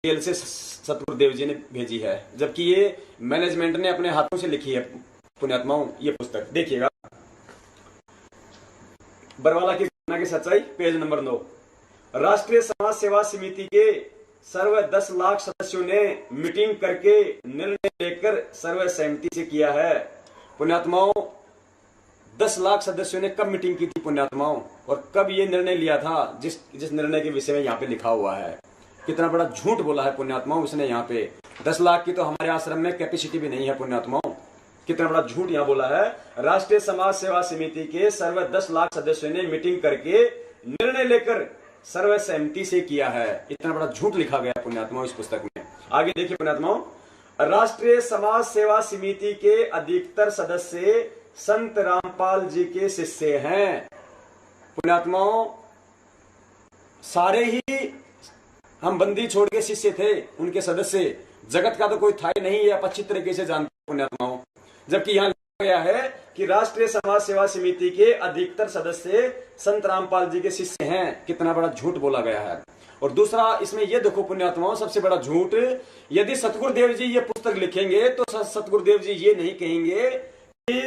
Jail से सतगुरुदेव जी ने भेजी है, जबकि ये मैनेजमेंट ने अपने हाथों से लिखी है पुण्यात्माओं ये पुस्तक। देखिएगा, बरवाला की घटना की सच्चाई, पेज नंबर 9। राष्ट्रीय समाज सेवा समिति के सर्व 10 लाख सदस्यों ने मीटिंग करके निर्णय लेकर सर्वसहमति से किया है। पुण्यात्माओं, 10 लाख सदस्यों ने कब मीटिंग की थी पुण्यात्माओं, और कब ये निर्णय लिया था जिस निर्णय के विषय में यहाँ पे लिखा हुआ है। कितना बड़ा झूठ बोला है पुण्यात्माओं इसने यहाँ पे। 10 लाख की तो हमारे आश्रम में कैपेसिटी भी नहीं है पुण्यात्माओं। कितना बड़ा झूठ यहाँ बोला है। राष्ट्रीय समाज सेवा समिति के सर्व 10 लाख सदस्यों ने मीटिंग करके निर्णय लेकर सर्वसहमति से किया है। इतना बड़ा झूठ लिखा गया पुण्यात्माओं इस पुस्तक में। आगे देखिए पुण्यात्माओं, राष्ट्रीय समाज सेवा समिति के अधिकतर सदस्य संत रामपाल जी के शिष्य हैं। पुण्यात्माओं, सारे ही हम बंदी छोड़ के शिष्य थे, उनके सदस्य। जगत का तो कोई था ही नहीं, ये अच्छी तरीके से जानते पुण्यात्माओं। जबकि यहाँ लिखा गया है कि राष्ट्रीय समाज सेवा समिति के अधिकतर सदस्य संत रामपाल जी के शिष्य हैं। कितना बड़ा झूठ बोला गया है। और दूसरा इसमें यह देखो पुण्यात्माओं, सबसे बड़ा झूठ, यदि सतगुरुदेव जी ये पुस्तक लिखेंगे तो सतगुरुदेव जी ये नहीं कहेंगे कि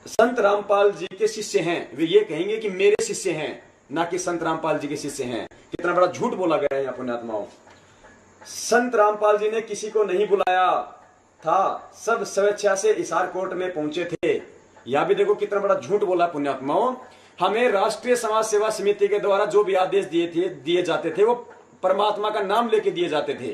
संत रामपाल जी के शिष्य हैं, वे ये कहेंगे कि मेरे शिष्य हैं, ना कि संत रामपाल जी के शिष्य हैं। कितना बड़ा झूठ बोला गया है यहाँ पुण्यात्माओं। संत रामपाल जी ने किसी को नहीं बुलाया था, सब स्वेच्छा से हिसार कोर्ट में पहुंचे थे। यह भी देखो कितना बड़ा झूठ बोला पुण्यात्माओं। हमें राष्ट्रीय समाज सेवा समिति के द्वारा जो भी आदेश दिए जाते थे वो परमात्मा का नाम लेके दिए जाते थे,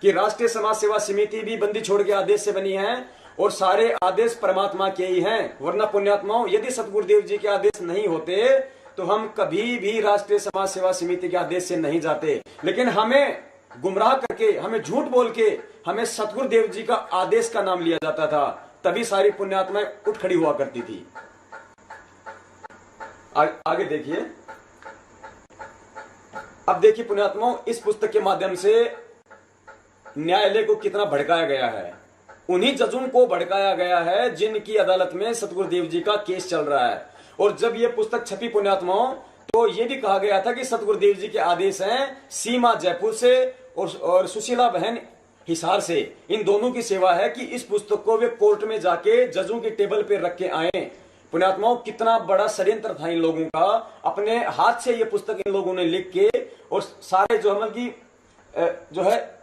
कि राष्ट्रीय समाज सेवा समिति भी बंदी छोड़ के आदेश से बनी है और सारे आदेश परमात्मा के ही हैं। वरना पुण्यात्माओं, यदि सतगुरुदेव जी के आदेश नहीं होते तो हम कभी भी राष्ट्रीय समाज सेवा समिति के आदेश से नहीं जाते। लेकिन हमें गुमराह करके, हमें झूठ बोल के, हमें सतगुरुदेव जी का आदेश का नाम लिया जाता था, तभी सारी पुण्यात्माएं उठ खड़ी हुआ करती थी। आगे देखिए, अब देखिए पुण्यात्माओं, इस पुस्तक के माध्यम से न्यायालय को कितना भड़काया गया है। उन्हीं जजों को भड़काया गया है जिनकी अदालत में सतगुरुदेव जी का केस चल रहा है। और जब यह पुस्तक छपी पुण्यात्माओं, तो यह भी कहा गया था कि सतगुरुदेव जी के आदेश हैं सीमा जयपुर से और सुशीला बहन हिसार से, इन दोनों की सेवा है कि इस पुस्तक को वे कोर्ट में जाके जजों की टेबल पे रख के आए। पुण्यात्माओं, कितना बड़ा षड्यंत्र था इन लोगों का। अपने हाथ से यह पुस्तक इन लोगों ने लिख के और सारे जो है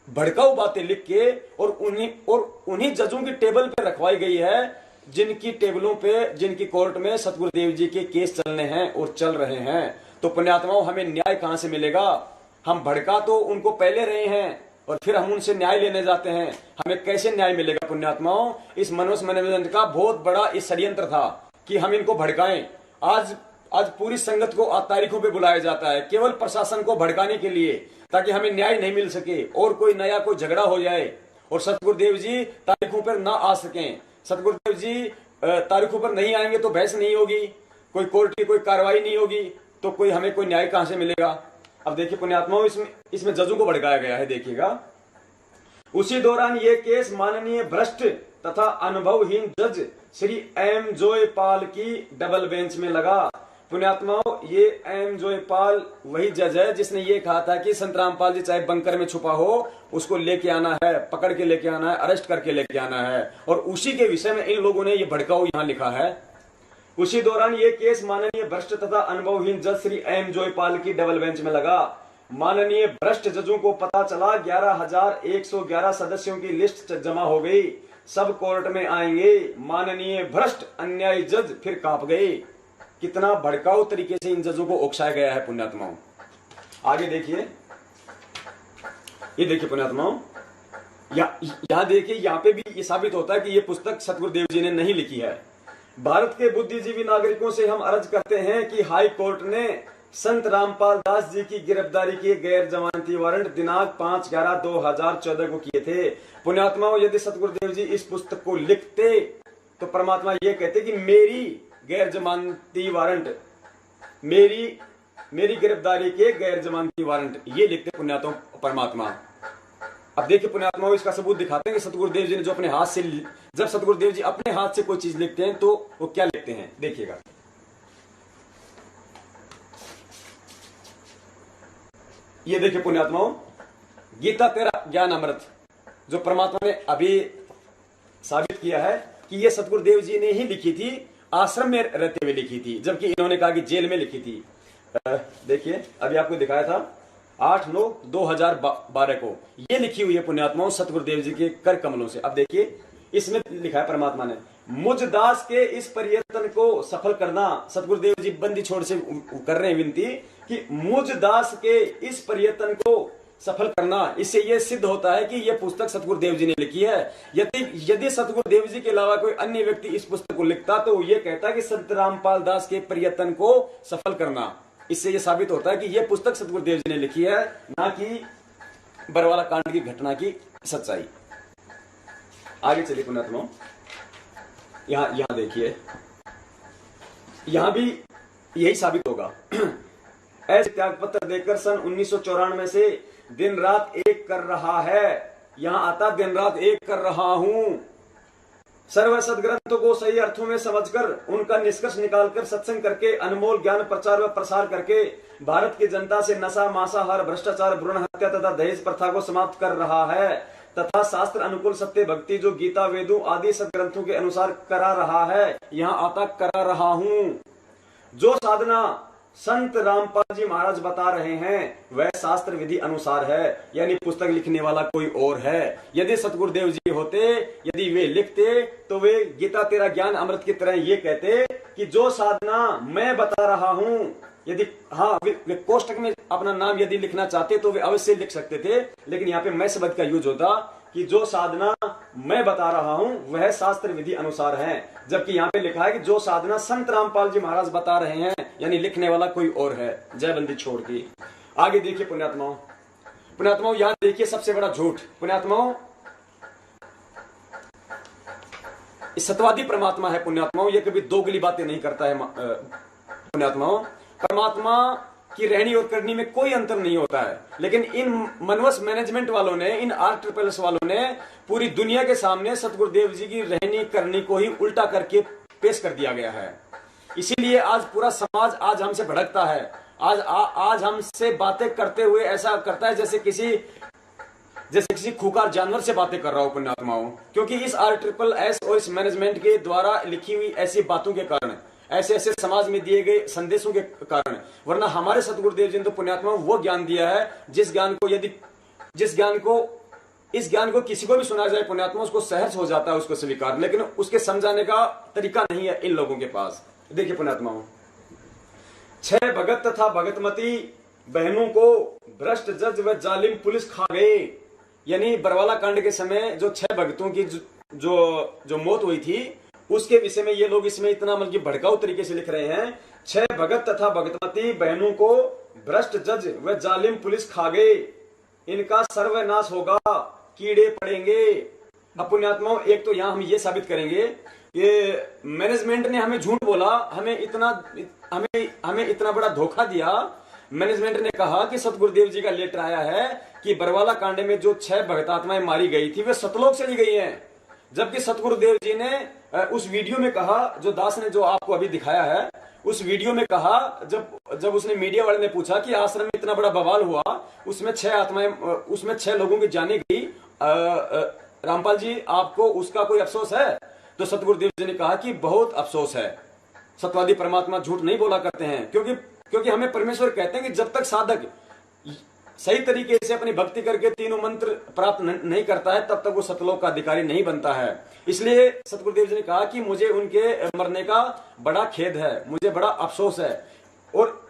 भड़काऊ बातें लिख के और उन्हीं जजों की टेबल पे रखवाई गई है जिनकी टेबलों पे, जिनकी कोर्ट में सतगुरुदेव जी के केस चलने हैं और चल रहे हैं। तो पुण्यात्माओं, हमें न्याय कहां से मिलेगा। हम भड़का तो उनको पहले रहे हैं और फिर हम उनसे न्याय लेने जाते हैं, हमें कैसे न्याय मिलेगा पुण्यात्माओं। इस मनुष्य मैनेजमेंट का बहुत बड़ा इस षड्यंत्र था कि हम इनको भड़काएं। आज पूरी संगत को तारीखों पे बुलाया जाता है केवल प्रशासन को भड़काने के लिए, ताकि हमें न्याय नहीं मिल सके और कोई झगड़ा हो जाए और सतगुरुदेव जी तारीखों पर ना आ सकें। सतगुरुदेव जी तारीखों पर नहीं आएंगे तो बहस नहीं होगी, कोई कोर्ट की कोई कार्रवाई नहीं होगी, तो हमें कोई न्याय कहां से मिलेगा। अब देखिए पुण्यात्माओं, इसमें जजों को भड़काया गया है। देखिएगा, उसी दौरान ये केस माननीय भ्रष्ट तथा अनुभवहीन जज श्री एम जोयपाल की डबल बेंच में लगा। पुण्यात्माओं, ये एम जोयपाल वही जज है जिसने ये कहा था कि संत रामपाल जी चाहे बंकर में छुपा हो, उसको लेके आना है, पकड़ के लेके आना है, अरेस्ट करके लेके आना है। और उसी के विषय में इन लोगों ने ये भड़काऊ यहां लिखा है। उसी दौरान ये केस माननीय भ्रष्ट तथा अनुभवहीन जज श्री एम जोयपाल की डबल बेंच में लगा। माननीय भ्रष्ट जजों को पता चला 11,111 सदस्यों की लिस्ट जमा हो गई, सब कोर्ट में आएंगे। माननीय भ्रष्ट अन्यायी जज फिर कांप गए। कितना भड़काऊ तरीके से इन जजों को उकसाया गया है पुण्यात्माओं। आगे देखिए, ये देखिए पुण्यात्माओं, यहां देखिए, यहां पे भी ये साबित होता है कि ये पुस्तक सतगुरुदेव जी ने नहीं लिखी है। भारत के बुद्धिजीवी नागरिकों से हम अर्ज करते हैं कि हाई कोर्ट ने संत रामपाल दास जी की गिरफ्तारी के गैर जमानती वारंट दिनांक 5/11/2014 को किए थे। पुण्यात्माओं, यदि सतगुरुदेव जी इस पुस्तक को लिखते तो परमात्मा ये कहते कि मेरी गैर जमानती वारंट, मेरी गिरफ्तारी के गैर जमानती वारंट, ये लिखते पुण्यात्मा परमात्मा। अब देखिए पुण्यात्माओं, इसका सबूत दिखाते हैं कि सतगुरुदेव जी ने जो अपने हाथ से, जब सतगुरुदेव जी अपने हाथ से कोई चीज लिखते हैं तो वो क्या लिखते हैं। देखिएगा, ये देखिए पुण्यात्माओं, गीता तेरा ज्ञान अमृत, जो परमात्मा ने अभी साबित किया है कि ये सतगुरुदेव जी ने ही लिखी थी, आश्रम में रहते हुए लिखी थी, जबकि इन्होंने कहा कि जेल में लिखी थी। देखिए अभी आपको दिखाया था 8/9/2012 को ये लिखी हुई है पुण्यात्माओं सतगुरुदेव जी के कर कमलों से। अब देखिए इसमें लिखा है परमात्मा ने, मुझ दास के इस प्रयत्न को सफल करना। सतगुरुदेव जी बंदी छोड़ से कर रहे हैं विनती कि मुझ दास के इस प्रयत्न को सफल करना। इससे यह सिद्ध होता है कि यह पुस्तक सतगुरुदेव जी ने लिखी है। यदि सतगुरुदेव जी के अलावा कोई अन्य व्यक्ति इस पुस्तक को लिखता तो यह कहता कि संत रामपाल दास के प्रयत्न को सफल करना। इससे यह साबित होता है कि यह पुस्तक सतगुरुदेव जी ने लिखी है, ना कि बरवाला कांड की घटना की सच्चाई। आगे चलिए पुण्यात्माओं, यहां देखिए, यहां भी यही साबित होगा। ऐसे त्याग पत्र देकर सन 1994 से दिन रात एक कर रहा है। यहां आता दिन रात एक कर रहा हूं। सर्व सदग्रंथों को सही अर्थों में समझकर उनका निष्कर्ष निकालकर सत्संग करके अनमोल ज्ञान प्रचार व प्रसार करके भारत की जनता से नशा, मांसाहार, भ्रष्टाचार, भ्रूण हत्या तथा दहेज प्रथा को समाप्त कर रहा है तथा शास्त्र अनुकूल सत्य भक्ति जो गीता, वेदों आदि सदग्रंथों के अनुसार करा रहा है। यहां आता करा रहा हूं। जो साधना संत रामपाल जी महाराज बता रहे हैं वह शास्त्र विधि अनुसार है, यानी पुस्तक लिखने वाला कोई और है। यदि सतगुरुदेव जी होते, यदि वे लिखते तो वे गीता तेरा ज्ञान अमृत की तरह ये कहते कि जो साधना मैं बता रहा हूं, यदि वे कोष्टक में अपना नाम यदि लिखना चाहते तो वे अवश्य लिख सकते थे, लेकिन यहाँ पे मैं शब्द का यूज होता कि जो साधना मैं बता रहा हूं वह शास्त्र विधि अनुसार है। जबकि यहाँ पे लिखा है कि जो साधना संत रामपाल जी महाराज बता रहे हैं, यानी लिखने वाला कोई और है। जय बंदी छोड़ के आगे देखिए पुण्यात्माओं, यहां देखिए सबसे बड़ा झूठ पुण्यात्माओं, सत्यवादी परमात्मा है पुण्यात्माओं, ये कभी दोगली बातें नहीं करता है पुण्यात्माओं। परमात्मा की रहनी और करनी में कोई अंतर नहीं होता है, लेकिन इन मनवस मैनेजमेंट वालों ने, इन RSS वालों ने पूरी दुनिया के सामने सतगुरुदेव जी की रहनी करनी को ही उल्टा करके पेश कर दिया गया है। इसीलिए आज पूरा समाज आज हमसे भड़कता है। आज हमसे बातें करते हुए ऐसा करता है जैसे किसी खूंखार जानवर से बातें कर रहा हो पुण्यात्माओं, क्योंकि इस RSS और इस मैनेजमेंट के द्वारा लिखी हुई ऐसी बातों के कारण, ऐसे ऐसे समाज में दिए गए संदेशों के कारण। वरना हमारे सतगुरुदेव जी ने तो पुण्यात्माओं वो ज्ञान दिया है इस ज्ञान को किसी को भी सुना जाए पुण्यात्माओं उसको सहज हो जाता है उसको स्वीकार, लेकिन उसके समझाने का तरीका नहीं है इन लोगों के पास। देखिए पुण्यात्माओं, 6 भगत तथा भगतमती बहनों को भ्रष्ट जज व जालिम पुलिस खा गए। यानी बरवाला कांड के समय जो 6 भगतों की जो मौत हुई थी उसके विषय में ये लोग इसमें इतना मतलब भड़काऊ तरीके से लिख रहे हैं, 6 भगत तथा भगतमती बहनों को भ्रष्ट जज व जालिम पुलिस खा गए, इनका सर्वनाश होगा, कीड़े पड़ेंगे। अब पुण्यात्माओं, एक तो यहां हम ये साबित करेंगे ये मैनेजमेंट ने हमें झूठ बोला, हमें इतना बड़ा धोखा दिया। मैनेजमेंट ने कहा कि सतगुरुदेव जी का लेटर आया है कि बरवाला कांड में जो 6 भगत आत्माएं मारी गई थी वे सतलोक चली गई हैं, जबकि सतगुरुदेव जी ने उस वीडियो में कहा, जो दास ने जो आपको अभी दिखाया है, उस वीडियो में कहा, जब उसने मीडिया वाले ने पूछा कि आश्रम में इतना बड़ा बवाल हुआ, उसमें 6 लोगों की जाने गई, रामपाल जी आपको उसका कोई अफसोस है? तो सतगुरुदेव जी ने कहा कि बहुत अफसोस है। सत्यवादी परमात्मा झूठ नहीं बोला करते हैं, क्योंकि हमें परमेश्वर कहते हैं कि जब तक साधक सही तरीके से अपनी भक्ति करके तीनों मंत्र प्राप्त नहीं करता है तब तक वो सतलोक का अधिकारी नहीं बनता है। इसलिए सतगुरुदेव जी ने कहा कि मुझे उनके मरने का बड़ा खेद है, मुझे बड़ा अफसोस है। और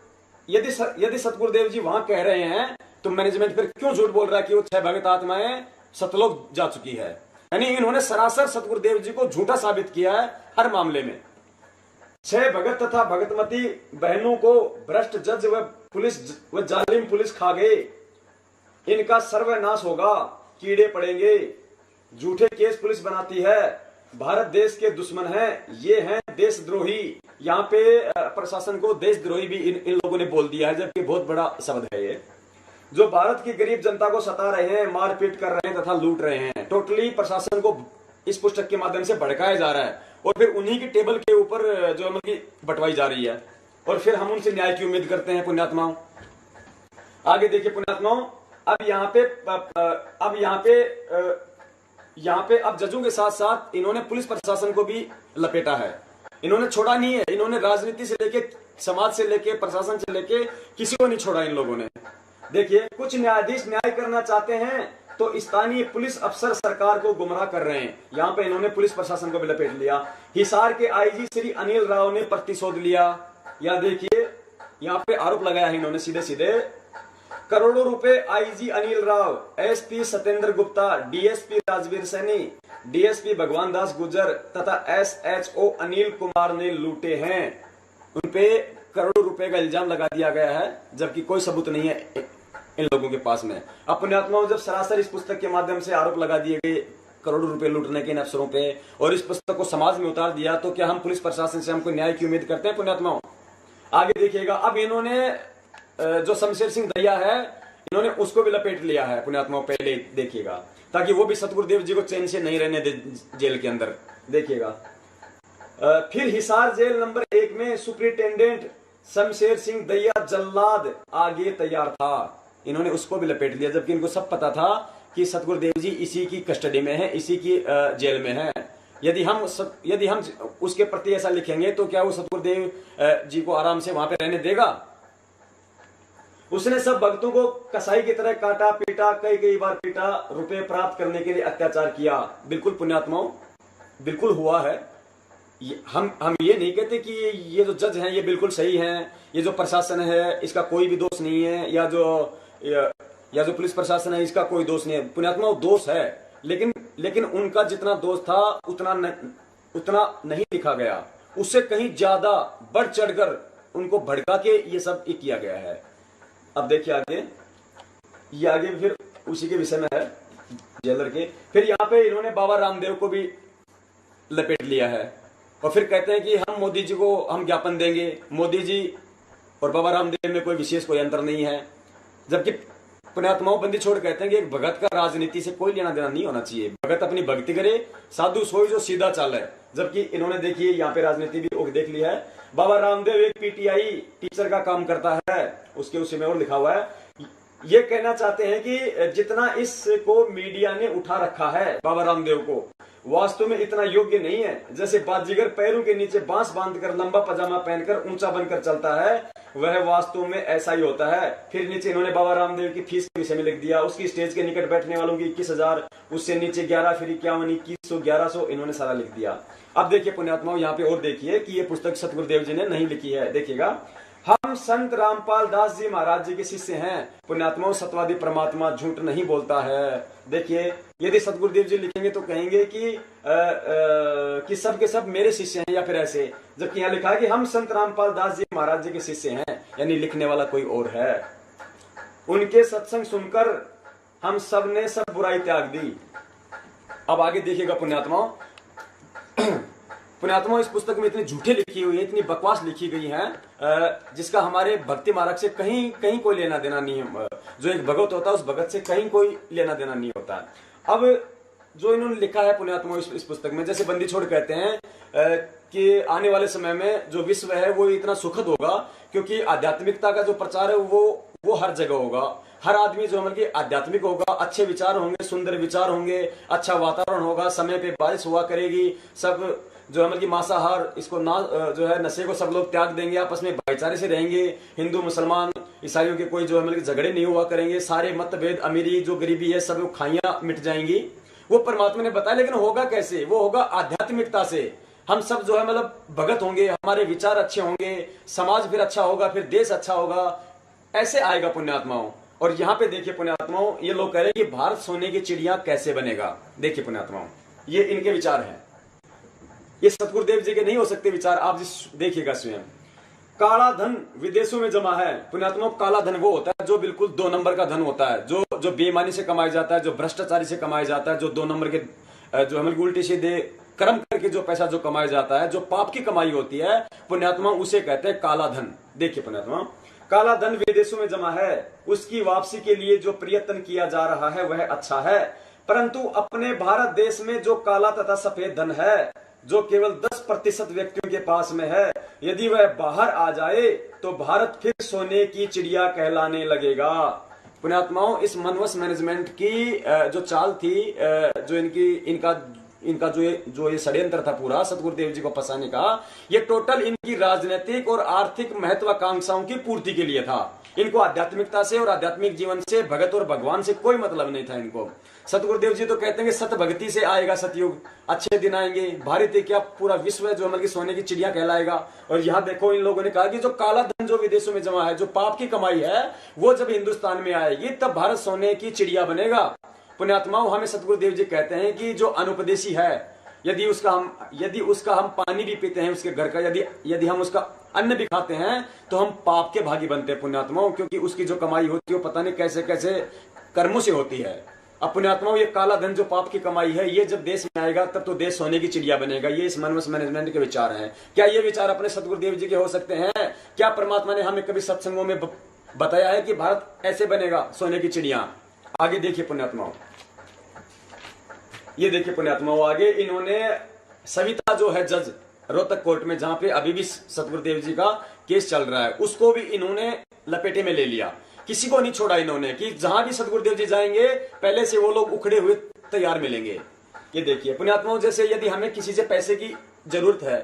यदि सतगुरुदेव जी वहां कह रहे हैं तो मैनेजमेंट फिर क्यों झूठ बोल रहा है कि वो 6 भगत आत्माएं सतलोक जा चुकी है? यानी इन्होंने सरासर सतगुरुदेव जी को झूठा साबित किया है हर मामले में। 6 भगत तथा भगतमती बहनों को भ्रष्ट जज व जालिम पुलिस खा गए, इनका सर्वनाश होगा, कीड़े पड़ेंगे। झूठे केस पुलिस बनाती है, भारत देश के दुश्मन है, ये हैं देशद्रोही। यहाँ पे प्रशासन को देशद्रोही भी इन लोगों ने बोल दिया है, जबकि बहुत बड़ा शब्द है ये। जो भारत की गरीब जनता को सता रहे हैं, मारपीट कर रहे हैं तथा लूट रहे हैं, टोटली प्रशासन को इस पुस्तक के माध्यम से भड़काया जा रहा है और फिर उन्हीं की टेबल के ऊपर जो बंटवाई जा रही है, और फिर हम उनसे न्याय की उम्मीद करते हैं पुण्यात्माओं। आगे देखिए पुण्यात्माओं, अब यहाँ पे अब जजों के साथ साथ इन्होंने पुलिस प्रशासन को भी लपेटा है। इन्होंने छोड़ा नहीं है, इन्होंने राजनीति से लेके, समाज से लेके, प्रशासन से लेके किसी को नहीं छोड़ा इन लोगों ने। देखिए, कुछ न्यायाधीश न्याय करना चाहते हैं तो स्थानीय पुलिस अफसर सरकार को गुमराह कर रहे हैं। यहाँ पे इन्होंने पुलिस प्रशासन को भी लपेट लिया। हिसार के आईजी श्री अनिल राव ने प्रतिशोध लिया। यहाँ देखिए, यहाँ पे आरोप लगाया है इन्होंने सीधे सीधे, करोड़ों रुपए IG Anil Rao, SP Satyendra Gupta, DSP Rajveer Saini, DSP भगवान दास गुर्जर तथा एसएचओ अनिल कुमार ने लूटे हैं। उनपे करोड़ों रुपए का इल्जाम लगा दिया गया है, जबकि कोई सबूत नहीं है इन लोगों के पास में। अब पुण्यात्माओं, जब सरासर इस पुस्तक के माध्यम से आरोप लगा दिए गए करोड़ों रुपए लूटने के इन अफसरों पे, और इस पुस्तक को समाज में उतार दिया, तो क्या हम पुलिस प्रशासन से हमको न्याय की उम्मीद करते हैं पुण्यात्माओं? आगे देखिएगा, अब इन्होंने जो शमशेर सिंह दैया है, इन्होंने उसको भी लपेट लिया है पुण्यात्माओं। पहले देखिएगा, ताकि वो भी सतगुरुदेव जी को चैन से नहीं रहने दे जेल के अंदर। देखिएगा, फिर हिसार जेल नंबर 1 में सुपरिटेंडेंट शमशेर सिंह दैया जल्लाद आगे तैयार था। इन्होंने उसको भी लपेट लिया, जबकि इनको सब पता था कि सतगुरुदेव जी इसी की कस्टडी में है, इसी की जेल में है। यदि हम उसके प्रति ऐसा लिखेंगे तो क्या वो सतगुरुदेव जी को आराम से वहां पे रहने देगा? उसने सब भक्तों को कसाई की तरह काटा पीटा, कई बार पीटा, रुपए प्राप्त करने के लिए अत्याचार किया। बिल्कुल पुण्यात्माओं, बिल्कुल हुआ है। हम ये नहीं कहते कि ये जो जज हैं ये बिल्कुल सही हैं, ये जो प्रशासन है इसका कोई भी दोष नहीं है, या जो पुलिस प्रशासन है इसका कोई दोष नहीं है। पुण्यात्माओं, दोष है, लेकिन उनका जितना दोष था उतना नहीं लिखा गया। उससे कहीं ज्यादा बढ़ चढ़कर उनको भड़का के ये सब किया गया है। अब देखिए आगे, ये आगे फिर उसी के विषय में है, जेलर के। फिर यहाँ पे इन्होंने बाबा रामदेव को भी लपेट लिया है, और फिर कहते हैं कि हम मोदी जी को हम ज्ञापन देंगे। मोदी जी और बाबा रामदेव में कोई अंतर नहीं है। जबकि पुण्यात्माओं, बंदी छोड़ कहते हैं कि एक भगत का राजनीति से कोई लेना देना नहीं होना चाहिए। भगत अपनी भक्ति करे, साधु सोई जो सीधा चाल है। जबकि इन्होंने देखिए यहाँ पे राजनीति भी देख ली है। बाबा रामदेव एक पीटीआई टीचर का काम करता है, उसके उसी में और लिखा हुआ है। ये कहना चाहते हैं कि जितना इसको मीडिया ने उठा रखा है बाबा रामदेव को, वास्तव में इतना योग्य नहीं है। जैसे बाजीगर पैरों के नीचे बांस बांधकर लंबा पजामा पहनकर ऊंचा बनकर चलता है, वह वास्तव में ऐसा ही होता है। फिर नीचे इन्होंने बाबा रामदेव की फीस के विषय में लिख दिया। उसकी स्टेज के निकट बैठने वालों की 21,000, उससे नीचे 11, फिर 51, 2100, 1100, इन्होंने सारा लिख दिया। अब देखिए पुण्यात्माओं, यहाँ पे और देखिए कि ये पुस्तक सतगुरुदेव जी ने नहीं लिखी है। देखिएगा, हम संत रामपाल दास जी महाराज जी के शिष्य हैं। पुण्यात्माओं, सत्यवादी परमात्मा झूठ नहीं बोलता है। देखिए, यदि सतगुरुदेव जी लिखेंगे तो कहेंगे कि सब के सब मेरे शिष्य हैं, या फिर ऐसे। जबकि यहाँ लिखा है कि हम संत रामपाल दास जी महाराज जी के शिष्य हैं, यानी लिखने वाला कोई और है। उनके सत्संग सुनकर हम सब ने सब बुराई त्याग दी। अब आगे देखिएगा पुण्यात्माओं, पुण्यात्माओं, इस पुस्तक में इतनी झूठे लिखी हुई है, इतनी बकवास लिखी गई है, जिसका हमारे भक्ति मार्ग से कहीं कोई लेना देना नहीं है। जो एक भगत होता है उस भगत से कहीं कोई लेना देना नहीं होता। अब जो इन्होंने लिखा है पुण्यात्माओं इस पुस्तक में, जैसे बंदी छोड़ कहते हैं कि आने वाले समय में जो विश्व है वो इतना सुखद होगा, क्योंकि आध्यात्मिकता का जो प्रचार है वो हर जगह होगा। हर आदमी जो मतलब आध्यात्मिक होगा, अच्छे विचार होंगे, सुंदर विचार होंगे, अच्छा वातावरण होगा, समय पे बारिश हुआ करेगी, सब जो है मतलब मांसाहार इसको जो है नशे को सब लोग त्याग देंगे, आपस में भाईचारे से रहेंगे, हिंदू मुसलमान ईसाइयों के कोई जो है मतलब झगड़े नहीं हुआ करेंगे, सारे मतभेद, अमीरी जो गरीबी है सब खाइयां मिट जाएंगी। वो परमात्मा ने बताया, लेकिन होगा कैसे? वो होगा आध्यात्मिकता से। हम सब जो है मतलब भगत होंगे, हमारे विचार अच्छे होंगे, समाज फिर अच्छा होगा, फिर देश अच्छा होगा, ऐसे आएगा पुण्यात्माओं। और यहाँ पे देखिए पुण्यात्माओं, ये लोग कह रहे हैं कि भारत सोने की चिड़िया कैसे बनेगा। देखिए पुण्यात्माओं, ये इनके विचार हैं, ये सतगुरुदेव जी के नहीं हो सकते विचार। आप देखिएगा स्वयं, काला धन विदेशों में जमा है। पुण्यात्माओं, काला धन वो होता है जो बिल्कुल 2 नंबर का धन होता है, जो बेईमानी से कमाया जाता है, जो भ्रष्टाचारी से कमाया जाता है, जो 2 नंबर के जो हम उल्टे सीधे कर्म करके जो पैसा जो कमाया जाता है, जो पाप की कमाई होती है पुण्यात्मा, उसे कहते हैं काला धन। देखिए पुण्यात्मा, काला धन विदेशों में जमा है, उसकी वापसी के लिए जो प्रयत्न किया जा रहा है वह अच्छा है, परंतु अपने भारत देश में जो काला तथा सफेद धन है, जो केवल 10% व्यक्तियों के पास में है। यदि वह बाहर आ जाए तो भारत फिर सोने की चिड़िया कहलाने लगेगा। पुण्यात्माओं, इस मनवस मैनेजमेंट की जो चाल थी, जो इनका जो ये षड्यंत्र था पूरा सतगुरुदेव जी को फंसाने का, ये टोटल इनकी राजनीतिक और आर्थिक महत्वाकांक्षाओं की पूर्ति के लिए था। इनको आध्यात्मिकता से और आध्यात्मिक जीवन से, भगत और भगवान से कोई मतलब नहीं था इनको। सतगुरुदेव जी तो कहते हैं कि सत भक्ति से आएगा सतयुग, अच्छे दिन आएंगे, भारत क्या पूरा विश्व है जो मतलब सोने की चिड़िया कहलाएगा। और यहाँ देखो इन लोगों ने कहा कि जो काला धन जो विदेशों में जमा है, जो पाप की कमाई है, वो जब हिंदुस्तान में आएगी तब भारत सोने की चिड़िया बनेगा। पुण्यात्माओं, हमें सतगुरुदेव जी कहते हैं कि जो अनुपदेशी है, यदि उसका हम पानी भी पीते हैं उसके घर का, यदि हम उसका अन्न भी खाते हैं तो हम पाप के भागी बनते हैं पुण्यात्माओं, क्योंकि उसकी जो कमाई होती है वो पता नहीं कैसे कैसे कर्मों से होती है। अब पुण्यात्माओं, ये काला धन जो पाप की कमाई है, ये जब देश में आएगा तब तो देश सोने की चिड़िया बनेगा। ये इस मनवस मैनेजमेंट के विचार हैं। क्या ये विचार अपने सतगुरुदेव जी के हो सकते हैं? क्या परमात्मा ने हमें कभी सत्संगों में बताया है कि भारत ऐसे बनेगा, सोने की चिड़िया? आगे देखिए पुण्यात्माओं, ये देखिए पुण्यात्माओं, आगे इन्होंने सविता जो है जज रोहतक कोर्ट में, जहां पे अभी भी सतगुरुदेव जी का केस चल रहा है, उसको भी इन्होंने लपेटे में ले लिया। किसी को नहीं छोड़ा इन्होंने कि जहां भी सतगुरुदेव जी जाएंगे पहले से वो लोग उखड़े हुए तैयार मिलेंगे। ये देखिए पुण्यात्माओं, जैसे यदि हमें किसी से पैसे की जरूरत है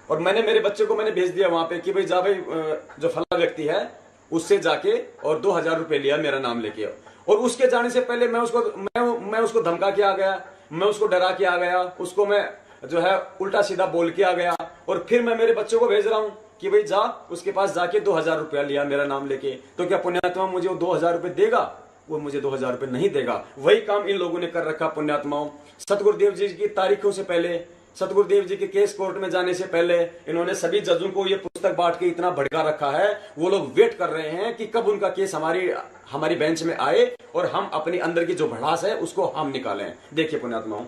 और मैंने मेरे बच्चे को मैंने भेज दिया वहां पे कि भाई जा भाई, जो फला व्यक्ति है उससे जाके और 2000 रुपए लिया मेरा नाम लेके, और उसके जाने से पहले मैं उसको धमका के आ गया, मैं उसको डरा के आ गया, उसको मैं जो है उल्टा सीधा बोल के आ गया, और फिर मैं मेरे बच्चों को भेज रहा हूं कि भाई जा उसके पास जाके 2000 रुपया लिया मेरा नाम लेके, तो क्या पुण्यात्मा मुझे वो 2000 रुपये देगा? वो मुझे 2000 रुपये नहीं देगा। वही काम इन लोगों ने कर रखा पुण्यात्माओं। सतगुरुदेव जी की तारीखों से पहले, सतगुरुदेव जी के केस कोर्ट में जाने से पहले इन्होंने सभी जजों को ये पुस्तक बांट के इतना भड़का रखा है। वो लोग वेट कर रहे हैं कि कब उनका केस हमारी बेंच में आए और हम अपने अंदर की जो भड़ास है उसको हम निकालें। देखिए पुण्यात्माओं,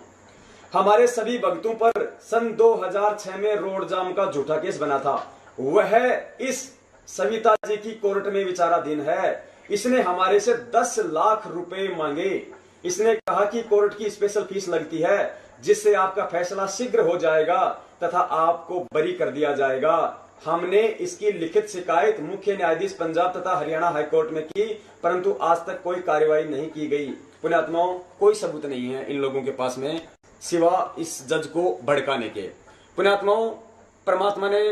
हमारे सभी भक्तों पर सन 2006 में रोड जाम का झूठा केस बना था, वह इस सविता जी की कोर्ट में विचाराधीन है। इसने हमारे से 10 लाख रुपए मांगे। इसने कहा कि कोर्ट की स्पेशल फीस लगती है जिससे आपका फैसला शीघ्र हो जाएगा तथा आपको बरी कर दिया जाएगा। हमने इसकी लिखित शिकायत मुख्य न्यायाधीश पंजाब तथा हरियाणा हाईकोर्ट में की, परंतु आज तक कोई कार्रवाई नहीं की गई। पुण्यात्माओं, कोई सबूत नहीं है इन लोगों के पास में सिवा इस जज को भड़काने के। पुण्यात्माओं, परमात्मा ने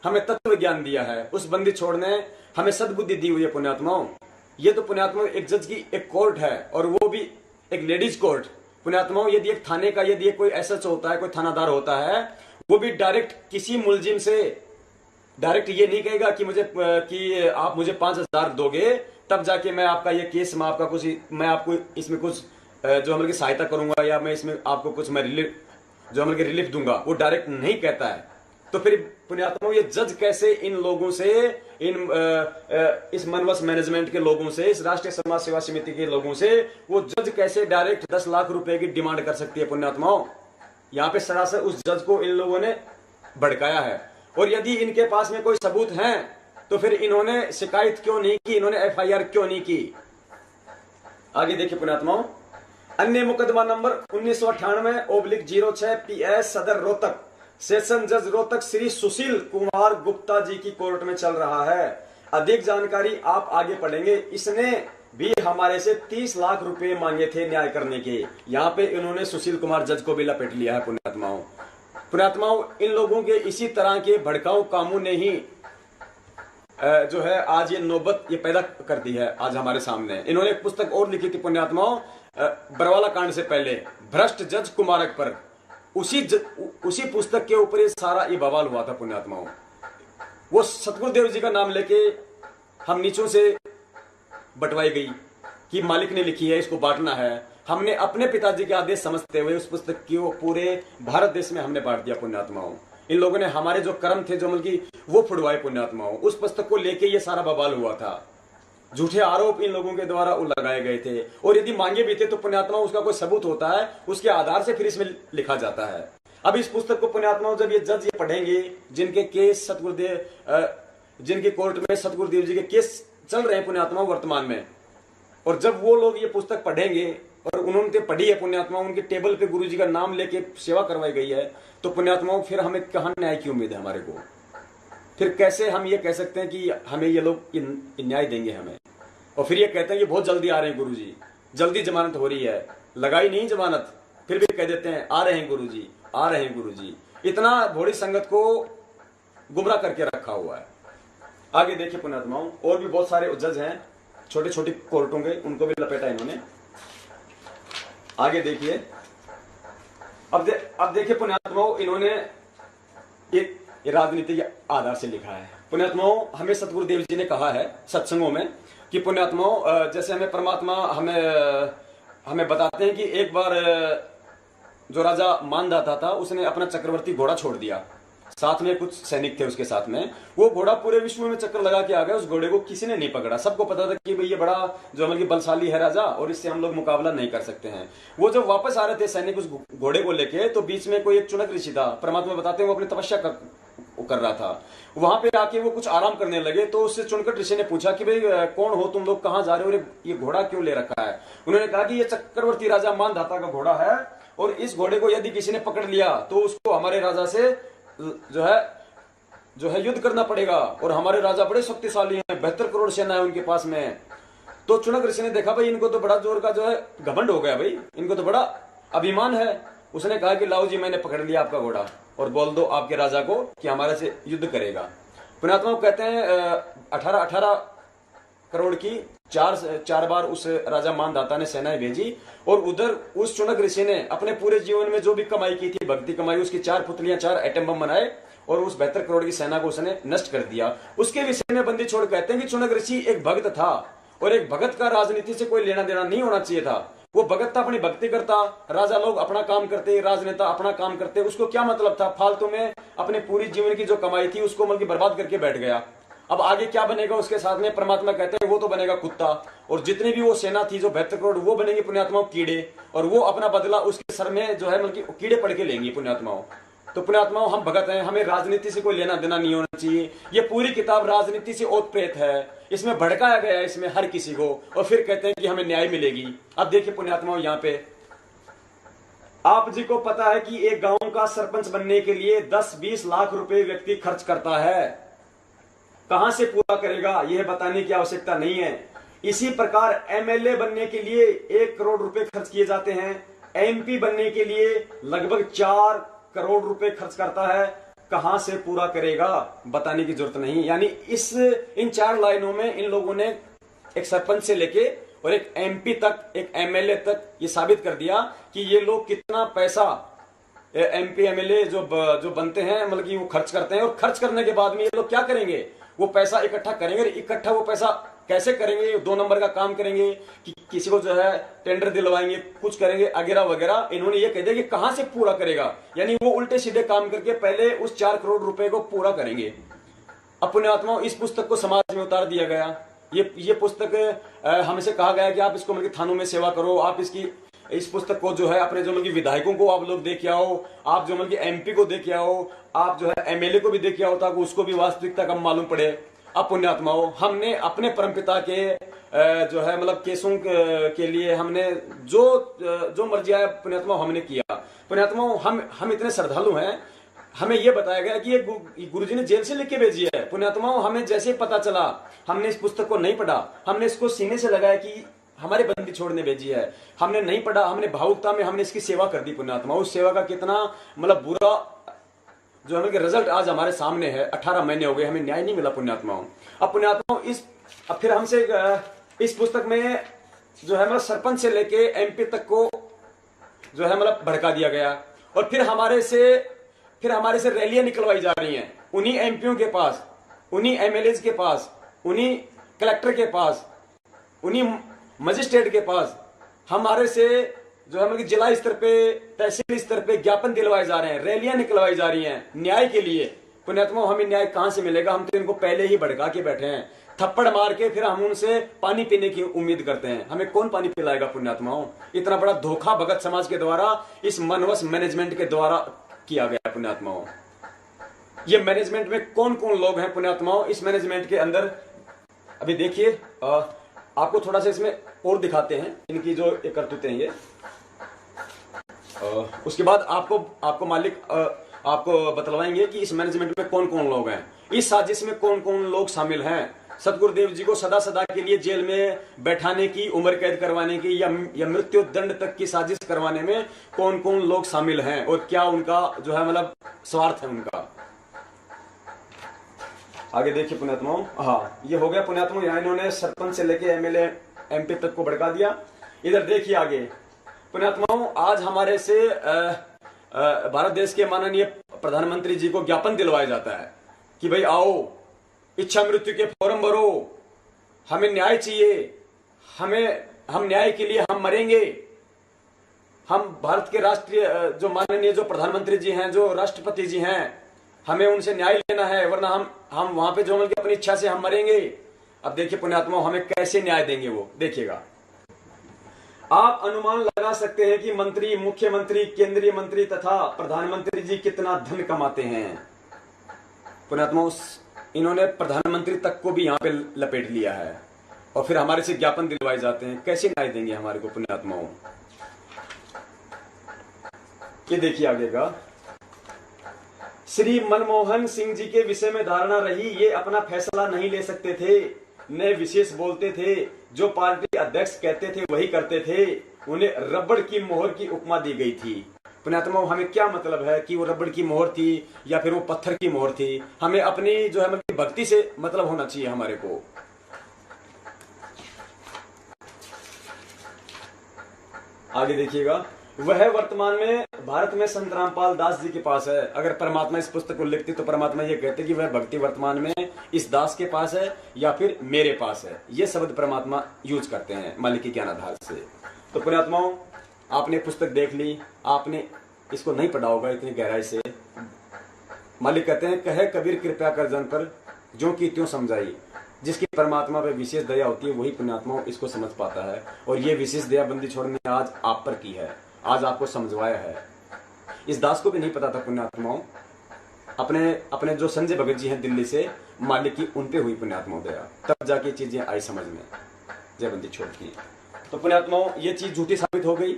हमें तत्व ज्ञान दिया है, उस बंदी छोड़ने हमें सद्बुद्धि दी हुई है पुण्यात्माओं। ये तो पुण्यात्माओं एक जज की एक कोर्ट है, और वो भी एक लेडीज कोर्ट। पुण्यात्माओं, यदि एक थाने का यदि कोई एसएच होता है, कोई थानादार होता है, वो भी डायरेक्ट किसी मुलजिम से डायरेक्ट ये नहीं कहेगा कि आप मुझे 5000 दोगे तब जाके मैं आपका ये केस मैं आपको इसमें कुछ जो हम लोग सहायता करूंगा या मैं इसमें आपको कुछ मैं रिलीफ दूंगा। वो डायरेक्ट नहीं कहता है। तो फिर पुण्यात्माओं, ये जज कैसे इन लोगों से, इस मनवस मैनेजमेंट के लोगों से, इस राष्ट्रीय समाज सेवा समिति के लोगों से, वो जज कैसे डायरेक्ट 10 लाख रुपए की डिमांड कर सकती है पुण्यात्माओं? यहाँ पे सरासर उस जज को इन लोगों ने भड़काया है। और यदि इनके पास में कोई सबूत हैं तो फिर इन्होंने शिकायत क्यों नहीं की, इन्होंने एफआईआर क्यों नहीं की? आगे देखिए पुण्यात्माओं, अन्य मुकदमा नंबर 1998/06 PS सदर रोहतक, सेशन जज रोहतक श्री सुशील कुमार गुप्ता जी की कोर्ट में चल रहा है। अधिक जानकारी आप आगे पढ़ेंगे। इसने भी हमारे से 30 लाख रुपए मांगे थे न्याय करने के। यहाँ पे इन्होंने सुशील कुमार जज को भी लपेट लिया है पुण्यात्माओं। पुण्यात्माओं, इन लोगों के इसी तरह के भड़काऊ कामों ने ही जो है आज ये नौबत ये पैदा कर दी है आज हमारे सामने। इन्होंने एक पुस्तक और लिखी थी पुण्यात्माओं, बरवाला कांड से पहले, भ्रष्ट जज कुमारक पर। उसी पुस्तक के ऊपर ये सारा ये बवाल हुआ था पुण्यात्माओं। वो सतगुरुदेव जी का नाम लेके हम नीचों से बंटवाई गई कि मालिक ने लिखी है, इसको बांटना है। हमने अपने पिताजी के आदेश समझते हुए उस पुस्तक को पूरे भारत देश में हमने बांट दिया पुण्यात्माओं। इन लोगों ने हमारे जो कर्म थे जो मतलब वो फुड़वाए पुण्यात्माओं। उस पुस्तक को लेके ये सारा बवाल हुआ था। झूठे आरोप इन लोगों के द्वारा लगाए गए थे, और यदि मांगे भी थे तो पुण्यात्माओं उसका कोई सबूत होता है, उसके आधार से फिर इसमें लिखा जाता है। अब इस पुस्तक को पुण्यात्माओं जब ये जज ये पढ़ेंगे, जिनके केस जिनके कोर्ट में सतगुरुदेव जी के केस चल रहे हैं पुण्यात्माओं वर्तमान में, और जब वो लोग ये पुस्तक पढ़ेंगे और उन्होंने पढ़ी है पुण्यात्मा, उनके टेबल पे गुरुजी का नाम लेके सेवा करवाई गई है, तो पुण्यात्माओं फिर हमें कहां न्याय की उम्मीद है हमारे को? फिर कैसे हम ये कह सकते हैं कि हमें ये लोग न्याय देंगे हमें? और फिर ये कहते हैं कि बहुत जल्दी आ रहे हैं गुरुजी, जल्दी जमानत हो रही है, लगाई नहीं जमानत, फिर भी कह देते हैं आ रहे हैं गुरुजी, आ रहे हैं गुरुजी। इतना भोली संगत को गुमराह करके रखा हुआ है। आगे देखिए पुण्यात्माओं, और भी बहुत सारे जज हैं छोटे छोटे कोर्टों के, उनको भी लपेटा इन्होंने। आगे देखिए, अब देखिए पुण्यात्माओं, इन्होंने एक राजनीति के आधार से लिखा है। पुण्यात्माओं, हमें सतगुरुदेव जी ने कहा है सत्संगों में कि पुण्यात्माओं, जैसे हमें परमात्मा हमें बताते हैं कि एक बार जो राजा मानदाता था उसने अपना चक्रवर्ती घोड़ा छोड़ दिया, साथ में कुछ सैनिक थे उसके साथ में। वो घोड़ा पूरे विश्व में चक्कर लगा के आ गया, उस घोड़े को किसी ने नहीं पकड़ा। सबको पता था कि भाई ये बड़ा जो मतलब बलशाली है राजा, और इससे हम लोग मुकाबला नहीं कर सकते हैं। वो जब वापस आ रहे थे सैनिक उस घोड़े को लेके, तो बीच में कोई एक चुनक ऋषि था, परमात्मा बताते हैं वो अपनी तपस्या कर रहा था। वहां पे आके वो कुछ आराम करने लगे, तो उससे चुनकर ऋषि ने पूछा कि भाई कौन हो तुम लोग, कहाँ जा रहे हो, ये घोड़ा क्यों ले रखा है? उन्होंने कहा कि ये चक्रवर्ती राजा मानधाता का घोड़ा है, और इस घोड़े को यदि किसी ने पकड़ लिया तो उसको हमारे राजा से जो है युद्ध करना पड़ेगा, और हमारे राजा बड़े शक्तिशाली हैं, 72 करोड़ सेना है उनके पास में। तो चुनक ऋषि ने देखा भाई इनको तो बड़ा जोर का जो है घमंड हो गया, भाई इनको तो बड़ा अभिमान है। उसने कहा कि लाओ जी, मैंने पकड़ लिया आपका घोड़ा, और बोल दो आपके राजा को कि हमारे से युद्ध करेगा। पुण्यात्मा कहते हैं 18 करोड़ की चार बार उस राजा मानदाता ने सेनाएं भेजी, और उधर उस चुनक ऋषि ने अपने पूरे जीवन में जो भी कमाई की थी, भक्ति कमाई, उसकी 4 पुतलियां 4 एटम बम बनाए, और उस 72 करोड़ की सेना को उसने नष्ट कर दिया। उसके विषय में बंदी छोड़ कहते हैं कि चुनक ऋषि एक भक्त था, और एक भक्त का राजनीति से कोई लेना देना नहीं होना चाहिए था। वो भगत था, अपनी भक्ति करता, राजा लोग अपना काम करते, राजनेता अपना काम करते, उसको क्या मतलब था? फालतू में अपने पूरी जीवन की जो कमाई थी उसको मतलब बर्बाद करके बैठ गया। अब आगे क्या बनेगा उसके साथ में? परमात्मा कहते हैं वो तो बनेगा कुत्ता, और जितनी भी वो सेना थी जो 72 करोड़, वो बनेंगे पुण्यात्माओं कीड़े, और वो अपना बदला उसके सर में जो है मतलब कीड़े पड़ के लेंगे पुण्यात्माओं। तो पुण्यात्माओं, हम भगत हैं, हमें राजनीति से कोई लेना देना नहीं होना चाहिए। ये पूरी किताब राजनीति से ओतप्रेत है, इसमें भड़काया गया है इसमें हर किसी को, और फिर कहते हैं कि हमें न्याय मिलेगी। अब देखिए पुण्यात्माओं, यहाँ पे आप जी को पता है कि एक गांव का सरपंच बनने के लिए 10-20 लाख रुपए व्यक्ति खर्च करता है। कहां से पूरा करेगा यह बताने की आवश्यकता नहीं है। इसी प्रकार एमएलए बनने के लिए 1 करोड़ रुपए खर्च किए जाते हैं, एमपी बनने के लिए लगभग 4 करोड़ रुपए खर्च करता है। कहां से पूरा करेगा बताने की जरूरत नहीं। यानी इन 4 लाइनों में इन लोगों ने एक सरपंच से लेके और एक एमपी तक, एक एमएलए तक ये साबित कर दिया कि ये लोग कितना पैसा एमपी एमएलए जो बनते हैं मतलब कि वो खर्च करते हैं। और खर्च करने के बाद में ये लोग क्या करेंगे? वो पैसा इकट्ठा करेंगे। इकट्ठा वो पैसा कैसे करेंगे? 2 नंबर का काम करेंगे कि किसी को जो है टेंडर दिलवाएंगे, कुछ करेंगे वगैरह वगैरह। इन्होंने ये कह दिया कि कहां से पूरा करेगा, यानी वो उल्टे सीधे काम करके पहले उस 4 करोड़ रुपए को पूरा करेंगे। अब पुण्यात्माओं, इस पुस्तक को समाज में उतार दिया गया। ये पुस्तक हमसे कहा गया कि आप इसको मतलब थानों में सेवा करो, आप इस पुस्तक को जो है अपने जो मतलब विधायकों को आप लोग दे के आओ, आप जो मतलब एमपी को दे के आओ, आप जो है एमएलए को भी दे के आओ, ताकि उसको भी वास्तविकता का मालूम पड़े। अब पुण्यात्माओं, हमने अपने परमपिता के जो है मतलब केसों के लिए हमने जो मर्जी आया पुण्यात्माओं हमने किया। पुण्यात्माओं, हम इतने श्रद्धालु हैं, हमें यह बताया गया कि ये गुरुजी ने जेल से लिख के भेजी है। पुण्यात्माओं, हमें जैसे पता चला, हमने इस पुस्तक को नहीं पढ़ा, हमने इसको सीने से लगाया कि हमारे बंदी छोड़ने भेजी है। हमने नहीं पढ़ा, हमने भावुकता में हमने इसकी सेवा कर दी। पुण्यात्माओं, उस सेवा का कितना मतलब बुरा जो हमें रिजल्ट आज हमारे सामने है। 18 महीने हो गए, हमें न्याय नहीं मिला पुण्यात्माओं। अब पुण्यात्माओं, अब फिर हमसे इस पुस्तक में जो है मतलब सरपंच से लेके एमपी तक को जो है मतलब भड़का दिया गया। और फिर हमारे से रैलियां निकलवाई जा रही हैं, उन्हीं एमपीओ के पास, उन्हीं एमएलए के पास, उन्हीं कलेक्टर के पास, उन्हीं मजिस्ट्रेट के पास हमारे से जो है मतलब जिला स्तर पे, तहसील स्तर पे ज्ञापन दिलवाए जा रहे हैं, रैलियां निकलवाई जा रही हैं न्याय के लिए। पुण्यात्माओं, हमें न्याय कहां से मिलेगा? हम तो इनको पहले ही भड़का के बैठे हैं, थप्पड़ मार के फिर हम उनसे पानी पीने की उम्मीद करते हैं। हमें कौन पानी पिलाएगा पुण्यात्माओं? इतना बड़ा धोखा भगत समाज के द्वारा, इस मनवस मैनेजमेंट के द्वारा किया गया पुण्यात्माओं। ये मैनेजमेंट में कौन कौन लोग हैं पुण्यात्माओं? इस मैनेजमेंट के अंदर अभी देखिए, आपको थोड़ा सा इसमें और दिखाते हैं इनकी जो करतूतें हैं ये। उसके बाद आपको मालिक आपको बतलवाएंगे कि इस मैनेजमेंट में कौन कौन लोग हैं, इस साजिश में कौन कौन लोग शामिल हैं। सतगुरुदेव जी को सदा सदा के लिए जेल में बैठाने की, उम्र कैद करवाने की या मृत्यु दंड तक की साजिश करवाने में कौन कौन लोग शामिल हैं और क्या उनका जो है मतलब स्वार्थ है उनका। आगे देखिए पुण्यात्माओं, हाँ ये हो गया पुण्यात्माओं, यहाँ इन्होंने सरपंच से लेके एमएलए एमपी तक को भड़का दिया। इधर देखिए आगे पुण्यात्माओं, आज हमारे से भारत देश के माननीय प्रधानमंत्री जी को ज्ञापन दिलवाया जाता है कि भाई आओ इच्छा मृत्यु के फॉर्म भरो, हमें न्याय चाहिए, हम न्याय के लिए हम मरेंगे। हम भारत के राष्ट्रीय जो माननीय जो प्रधानमंत्री जी हैं, जो राष्ट्रपति जी हैं, हमें उनसे न्याय लेना है, वरना हम वहां पे जो मतलब अपनी इच्छा से हम मरेंगे। अब देखिए पुण्यात्मा हमें कैसे न्याय देंगे वो देखिएगा। आप अनुमान लगा सकते हैं कि मंत्री, मुख्यमंत्री, केंद्रीय मंत्री तथा प्रधानमंत्री जी कितना धन कमाते हैं। पुण्यात्मा इन्होंने प्रधानमंत्री तक को भी यहां पे लपेट लिया है और फिर हमारे से ज्ञापन दिलवाए जाते हैं। कैसे न्याय देंगे हमारे को पुण्यात्माओं। ये देखिए आगेगा, श्री मनमोहन सिंह जी के विषय में धारणा रही, ये अपना फैसला नहीं ले सकते थे, न विशेष बोलते थे, जो पार्टी अध्यक्ष कहते थे वही करते थे, उन्हें रबड़ की मोहर की उपमा दी गई थी। पुण्यात्मा हमें क्या मतलब है कि वो रबड़ की मोहर थी या फिर वो पत्थर की मोहर थी। हमें अपनी जो है मतलब भक्ति से मतलब होना चाहिए हमारे को। आगे देखिएगा, वह वर्तमान में भारत में संत रामपाल दास जी के पास है। अगर परमात्मा इस पुस्तक को लिखते तो परमात्मा ये कहते कि वह भक्ति वर्तमान में इस दास के पास है या फिर मेरे पास है। ये शब्द परमात्मा यूज करते हैं मालिक के ज्ञान आधार से। तो पुण्यात्माओं आपने पुस्तक देख ली, आपने इसको नहीं पढ़ा होगा इतनी गहराई से। मालिक कहते हैं, कहे कबीर कृपया कर जन पर, जो की त्यों समझाई। जिसकी परमात्मा पे विशेष दया होती है वही पुण्यात्मा इसको समझ पाता है। और ये विशेष दया बंदी छोड़ने आज आप पर की है, आज आपको समझवाया है। इस दास को भी नहीं पता था पुण्यात्माओं। अपने जो संजय भगत जी हैं दिल्ली से, मालिक की उन पे हुई पुण्यात्माओं दया, तब जाके चीजें आई समझ में, जय बंदी छोड़ की। तो पुण्यात्माओं ये चीज झूठी साबित हो गई।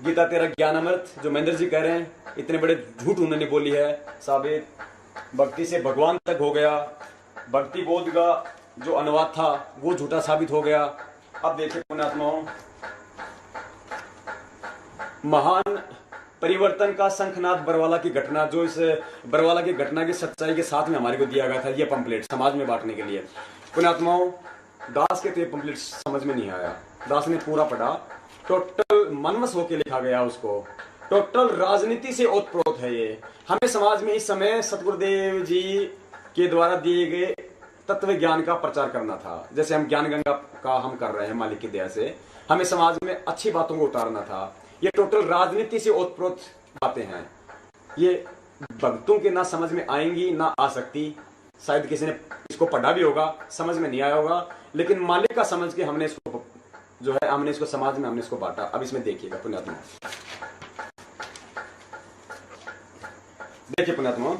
गीता तेरा ज्ञान अमृत जो महेंद्र जी कह रहे हैं, इतने बड़े झूठ उन्होंने बोली है साबित। भक्ति से भगवान तक हो गया, भक्ति बोध का जो अनुवाद था वो झूठा साबित हो गया। अब देखिए पुण्यात्माओं, महान परिवर्तन का शंखनाद बरवाला की घटना, जो इस बरवाला की घटना की सच्चाई के साथ में हमारे को दिया गया था, ये पंपलेट समाज में बांटने के लिए। पुण्यात्माओं दास के तो ये पंपलेट समझ में नहीं आया, दास ने पूरा पढ़ा, टोटल मनवश होके लिखा गया उसको, टोटल राजनीति से ओतप्रोत है ये। हमें समाज में इस समय सतगुरुदेव जी के द्वारा दिए गए तत्व ज्ञान का प्रचार करना था। जैसे हम ज्ञान गंगा का हम कर रहे हैं मालिक की दया से, हमें समाज में अच्छी बातों को उतारना था। ये टोटल राजनीति से ओतप्रोत बातें हैं, ये भक्तों के ना समझ में आएंगी ना आ सकती। शायद किसी ने इसको पढ़ा भी होगा, समझ में नहीं आया होगा, लेकिन मालिक का समझ के हमने इसको जो है हमने इसको समाज में हमने इसको बांटा। अब इसमें देखिएगा पुण्यात्मा, देखिए पुण्यात्मा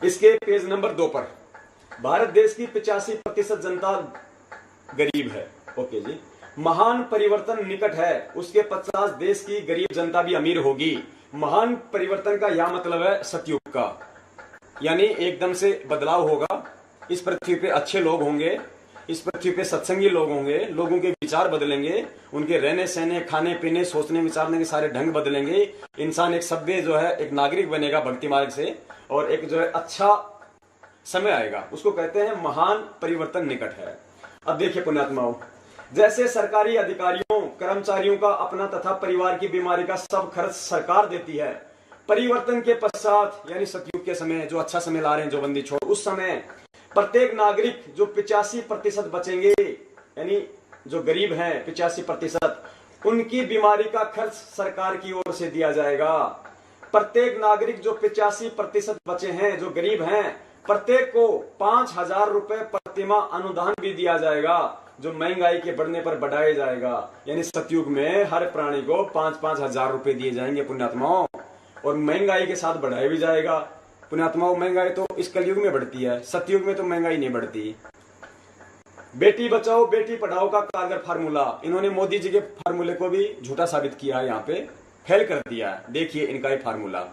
इसके पेज नंबर 2 पर, भारत देश की 85% जनता गरीब है। ओके जी, महान परिवर्तन निकट है, उसके 50 देश की गरीब जनता भी अमीर होगी। महान परिवर्तन का यह मतलब है सतयुग का, यानी एकदम से बदलाव होगा। इस पृथ्वी पे अच्छे लोग होंगे, इस पृथ्वी पे सत्संगी लोग होंगे, लोगों के विचार बदलेंगे, उनके रहने सहने, खाने पीने, सोचने विचारने के सारे ढंग बदलेंगे। इंसान एक सभ्य जो है एक नागरिक बनेगा भक्ति मार्ग से, और एक जो है अच्छा समय आएगा। उसको कहते हैं महान परिवर्तन निकट है। अब देखिए पुण्यात्माओं, जैसे सरकारी अधिकारियों कर्मचारियों का अपना तथा परिवार की बीमारी का सब खर्च सरकार देती है, परिवर्तन के पश्चात यानी सतयुग के समय जो अच्छा समय ला रहे हैं जो बंदी छोड़, उस समय प्रत्येक नागरिक जो 85% बचेंगे, यानी जो गरीब हैं 85%, उनकी बीमारी का खर्च सरकार की ओर से दिया जाएगा। प्रत्येक नागरिक जो 85% बचे हैं जो गरीब हैं, प्रत्येक को 5,000 रुपए प्रतिमाह अनुदान भी दिया जाएगा, जो महंगाई के बढ़ने पर बढ़ाया जाएगा। यानी सतयुग में हर प्राणी को 5-5 हजार रुपए दिए जाएंगे पुण्यात्माओं, और महंगाई के साथ बढ़ाया भी जाएगा। पुण्यात्माओं महंगाई तो इस कलयुग में बढ़ती है, सतयुग में तो महंगाई नहीं बढ़ती। बेटी बचाओ बेटी पढ़ाओ का कारगर फार्मूला, इन्होंने मोदी जी के फार्मूले को भी झूठा साबित किया है, यहाँ पे फेल कर दिया है। देखिए इनका ही फार्मूला,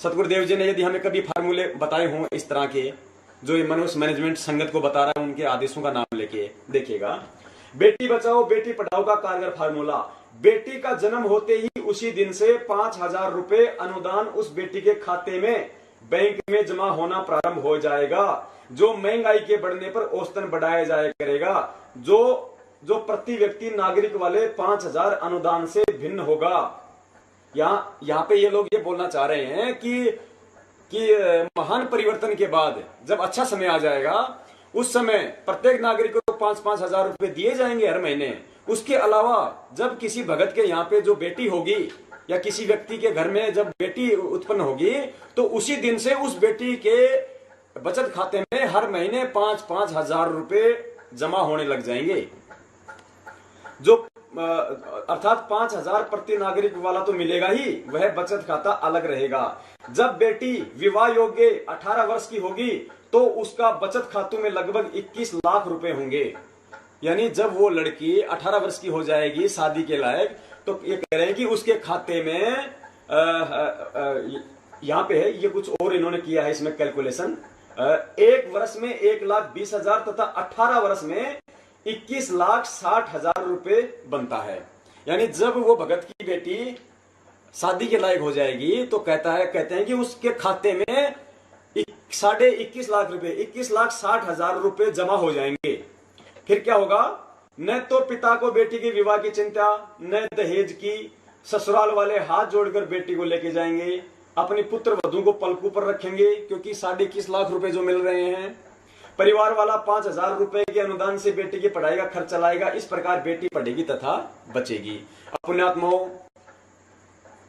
सतगुरुदेव जी ने यदि हमें कभी फार्मूले बताए हों इस तरह के, जो ये मनुष्य मैनेजमेंट संगत को बता रहा है, उनके आदेशों का नाम लेके देखिएगा। बेटी बचाओ बेटी पढ़ाओ का कारगर फार्मूला, बेटी का जन्म होते ही उसी दिन से 5,000 रुपए अनुदान उस बेटी के खाते में बैंक में जमा होना प्रारंभ हो जाएगा, जो महंगाई के बढ़ने पर औसतन बढ़ाया जाया करेगा, जो प्रति व्यक्ति नागरिक वाले 5,000 अनुदान से भिन्न होगा। यहाँ पे ये लोग ये बोलना चाह रहे हैं कि महान परिवर्तन के बाद जब अच्छा समय आ जाएगा, उस समय प्रत्येक नागरिक को 5-5 हजार रुपए दिए जाएंगे हर महीने। उसके अलावा जब किसी भगत के यहाँ पे जो बेटी होगी या किसी व्यक्ति के घर में जब बेटी उत्पन्न होगी, तो उसी दिन से उस बेटी के बचत खाते में हर महीने 5-5 हजार रुपए जमा होने लग जाएंगे। जो अर्थात 5,000 प्रति नागरिक वाला तो मिलेगा ही, वह बचत खाता अलग रहेगा। जब बेटी विवाह योग्य 18 वर्ष की होगी तो उसका बचत खातों में लगभग 21 लाख रुपए होंगे। यानी जब वो लड़की 18 वर्ष की हो जाएगी शादी के लायक, तो ये कह रहे हैं कि उसके खाते में यहाँ पे है, ये कुछ और इन्होंने किया है इसमें कैलकुलेशन, 1 वर्ष में 1,20,000 तथा 18 वर्ष में 21,60,000 रुपए बनता है। यानी जब वो भगत की बेटी शादी के लायक हो जाएगी तो कहते हैं कि उसके खाते में 21.5 लाख रुपए, 21,60,000 रुपए जमा हो जाएंगे। फिर क्या होगा? न तो पिता को बेटी के विवाह की चिंता, न दहेज की। ससुराल वाले हाथ जोड़कर बेटी को लेके जाएंगे, अपनी पुत्र वधू को पलकों पर रखेंगे, क्योंकि 21.5 लाख रुपए जो मिल रहे हैं। परिवार वाला 5,000 रुपए के अनुदान से बेटी की पढ़ाई का खर्च चलाएगा। इस प्रकार बेटी पढ़ेगी तथा बचेगी। पुण्यात्माओं,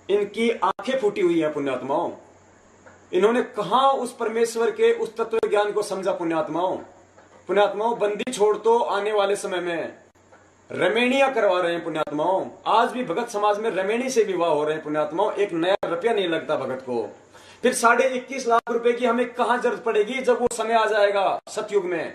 इनकी आंखें फूटी हुई है। पुण्यात्माओं, इन्होंने कहां उस परमेश्वर के उस तत्व ज्ञान को समझा। पुण्यात्माओं, बंदी छोड़ तो आने वाले समय में रमेणियां करवा रहे हैं। पुण्यात्माओं, आज भी भगत समाज में रमेणी से विवाह हो रहे हैं। पुण्यात्माओं, एक नया रुपया नहीं लगता भगत को। फिर 21.5 लाख रुपए की हमें कहां जरूरत पड़ेगी जब वो समय आ जाएगा सतयुग में।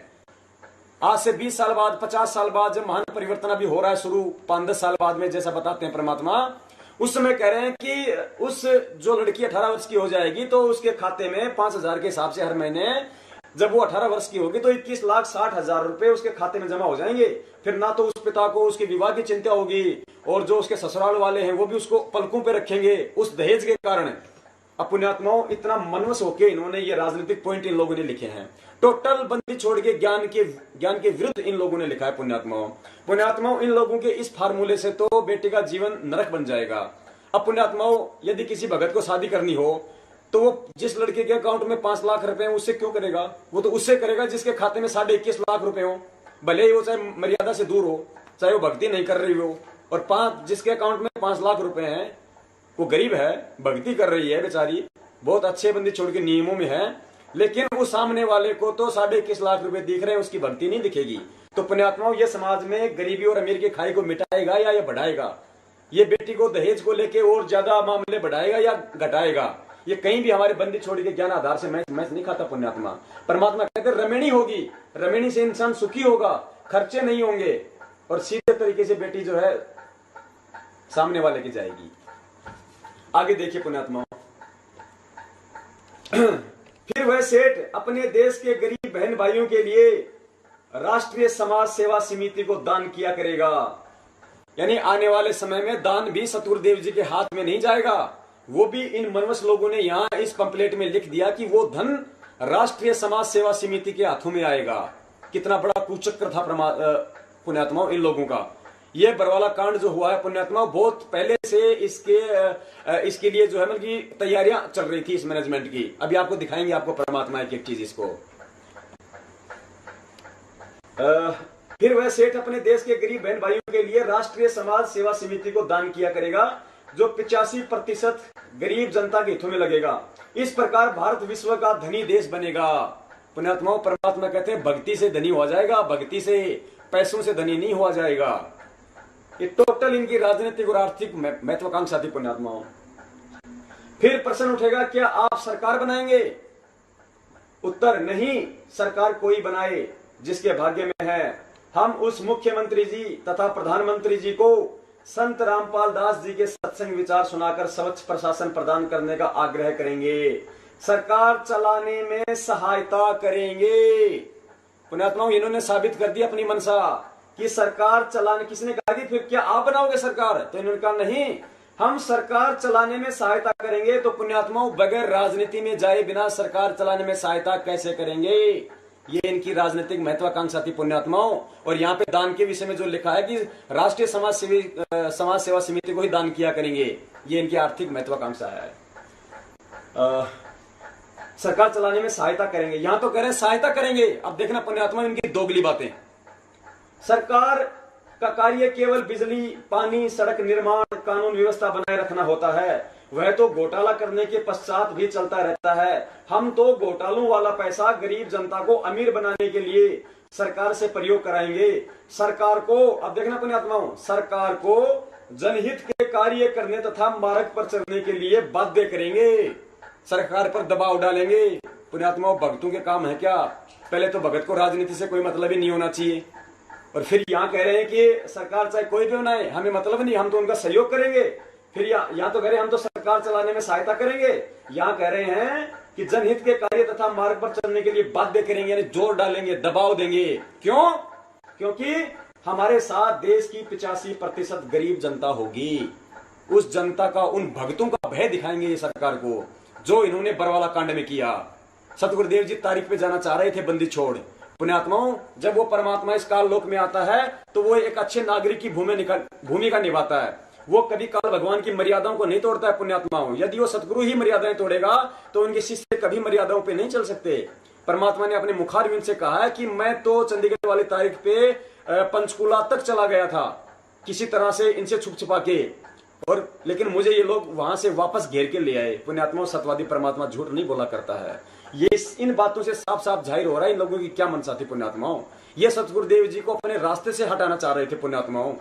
आज से 20 साल बाद, 50 साल बाद, जब महान परिवर्तन अभी हो रहा है शुरू 5-10 साल बाद में, जैसा बताते हैं परमात्मा, उस समय कह रहे हैं कि उस जो लड़की 18 वर्ष की हो जाएगी तो उसके खाते में 5,000 के हिसाब से हर महीने, जब वो 18 वर्ष की होगी तो 21,60,000 रुपए उसके खाते में जमा हो जाएंगे। फिर ना तो उस पिता को उसके विवाह की चिंता होगी, और जो उसके ससुराल वाले हैं वो भी उसको पलकों पे रखेंगे उस दहेज के कारण। अब पुण्यात्माओं, इतना मनवस होके इन्होंने ये राजनीतिक पॉइंट इन लोगों ने लिखे हैं। टोटल बंदी छोड़ के ज्ञान के विरुद्ध इन लोगों ने लिखा है। पुण्यात्माओं, इन लोगों के इस फार्मूले से तो बेटी का जीवन नरक बन जाएगा। अब पुण्यात्माओं, यदि किसी भगत को शादी करनी हो तो वो जिस लड़के के अकाउंट में 5 लाख रुपए हैं उससे क्यों करेगा? वो तो उससे करेगा जिसके खाते में 21.5 लाख रुपए हो, भले ही वो चाहे मर्यादा से दूर हो, चाहे वो भक्ति नहीं कर रही हो। और जिसके अकाउंट में 5 लाख रुपए हैं वो गरीब है, भक्ति कर रही है बेचारी, बहुत अच्छे बंदी छोड़ के नियमों में है, लेकिन वो सामने वाले को तो 21.5 लाख रुपए दिख रहे हैं, उसकी भक्ति नहीं दिखेगी। तो पुण्यात्माओं, ये समाज में गरीबी और अमीर की खाई को मिटाएगा या ये बढ़ाएगा? ये बेटी को दहेज को लेके और ज्यादा मामले बढ़ाएगा या घटाएगा? ये कहीं भी हमारे बंदी छोड़ के ज्ञान आधार से मैच नहीं खाता। पुण्यात्मा, परमात्मा कहते रमणी होगी, रमणी से इंसान सुखी होगा, खर्चे नहीं होंगे, और सीधे तरीके से बेटी जो है सामने वाले की जाएगी। आगे देखिए पुण्यात्मा, फिर वह सेठ अपने देश के गरीब बहन भाइयों के लिए राष्ट्रीय समाज सेवा समिति को दान किया करेगा। यानी आने वाले समय में दान भी सतगुरुदेव जी के हाथ में नहीं जाएगा, वो भी इन मनवस लोगों ने यहां इस पंपलेट में लिख दिया कि वो धन राष्ट्रीय समाज सेवा समिति के हाथों में आएगा। कितना बड़ा कुचक्र था पुण्यात्माओं इन लोगों का। ये बरवाला कांड जो हुआ है पुण्यात्माओं, बहुत पहले से इसके लिए जो है मतलब की तैयारियां चल रही थी इस मैनेजमेंट की। अभी आपको दिखाएंगे, आपको परमात्मा एक चीज इसको। फिर वह सेठ अपने देश के गरीब बहन भाइयों के लिए राष्ट्रीय समाज सेवा समिति को दान किया करेगा, जो 85% गरीब जनता के हितों में लगेगा। इस प्रकार भारत विश्व का धनी देश बनेगा। पुण्यात्माओं, परमात्मा कहते हैं भक्ति से धनी हो जाएगा, भक्ति से पैसों से धनी नहीं हुआ जाएगा। ये टोटल इनकी राजनीतिक और आर्थिक महत्वाकांक्षा थी पुण्यात्माओं। फिर प्रश्न उठेगा, क्या आप सरकार बनाएंगे? उत्तर, नहीं, सरकार कोई बनाए जिसके भाग्य में है हम उस मुख्यमंत्री जी तथा प्रधानमंत्री जी को संत रामपाल दास जी के सत्संग विचार सुनाकर स्वच्छ प्रशासन प्रदान करने का आग्रह करेंगे, सरकार चलाने में सहायता करेंगे। पुण्यात्माओं, इन्होंने साबित कर दी अपनी मनसा कि सरकार चलाने, किसने कहा कि फिर क्या आप बनाओगे सरकार, तो इन्होंने कहा नहीं, हम सरकार चलाने में सहायता करेंगे। तो पुण्यात्माओं, बगैर राजनीति में जाए बिना सरकार चलाने में सहायता कैसे करेंगे, ये इनकी राजनीतिक महत्वाकांक्षा थी पुण्यात्माओं। और यहाँ पे दान के विषय में जो लिखा है कि राष्ट्रीय समाज सेवा समिति को ही दान किया करेंगे, ये इनकी आर्थिक महत्वाकांक्षा है। सरकार चलाने में सहायता करेंगे, यहां तो कह रहे हैं सहायता करेंगे। अब देखना पुण्यात्माओं, इनकी दोगली बातें। सरकार का कार्य केवल बिजली, पानी, सड़क निर्माण, कानून व्यवस्था बनाए रखना होता है, वह तो घोटाला करने के पश्चात भी चलता रहता है। हम तो घोटालों वाला पैसा गरीब जनता को अमीर बनाने के लिए सरकार से प्रयोग कराएंगे। सरकार को, अब देखना पुण्यात्माओं, सरकार को जनहित के कार्य करने तथा मार्ग पर चलने के लिए बाध्य करेंगे, सरकार पर दबाव डालेंगे। पुण्यात्माओं, भगतों के काम है क्या? पहले तो भगत को राजनीति से कोई मतलब ही नहीं होना चाहिए, और फिर यहाँ कह रहे हैं कि सरकार चाहे कोई भी बनाए, हमें मतलब नहीं, हम तो उनका सहयोग करेंगे। फिर यहाँ तो कह रहे हैं हम तो सरकार चलाने में सहायता करेंगे, यहाँ कह रहे हैं कि जनहित के कार्य तथा मार्ग पर चलने के लिए बाध्य करेंगे, यानी जोर डालेंगे, दबाव देंगे। क्यों? क्योंकि हमारे साथ देश की 85% गरीब जनता होगी। उस जनता का, उन भक्तों का भय दिखाएंगे ये सरकार को, जो इन्होंने बरवाला कांड में किया। सतगुरुदेव जी तारीख पे जाना चाह रहे थे बंदी छोड़। पुण्यात्माओं, जब वो परमात्मा इस काल लोक में आता है तो वो एक अच्छे नागरिक की भूमिका निभाता है। वो कभी काल भगवान की मर्यादाओं को नहीं तोड़ता है। पुण्यात्माओं, यदि वो सतगुरु ही मर्यादाएं तोड़ेगा तो उनके शिष्य कभी मर्यादाओं पे नहीं चल सकते। परमात्मा ने अपने मुखारविंद से कहा है कि मैं तो चंडीगढ़ वाली तारीख पे पंचकुला तक चला गया था किसी तरह से इनसे छुप छुपा के, और लेकिन मुझे ये लोग वहां से वापस घेर के ले आए। पुण्यात्माओं, सत्यवादी परमात्मा झूठ नहीं बोला करता है। ये इन बातों से साफ साफ जाहिर हो रहा है इन लोगों की क्या मनसा थी। पुण्यात्माओं, ये सतगुरुदेव जी को अपने रास्ते से हटाना चाह रहे थे। पुण्यात्माओं,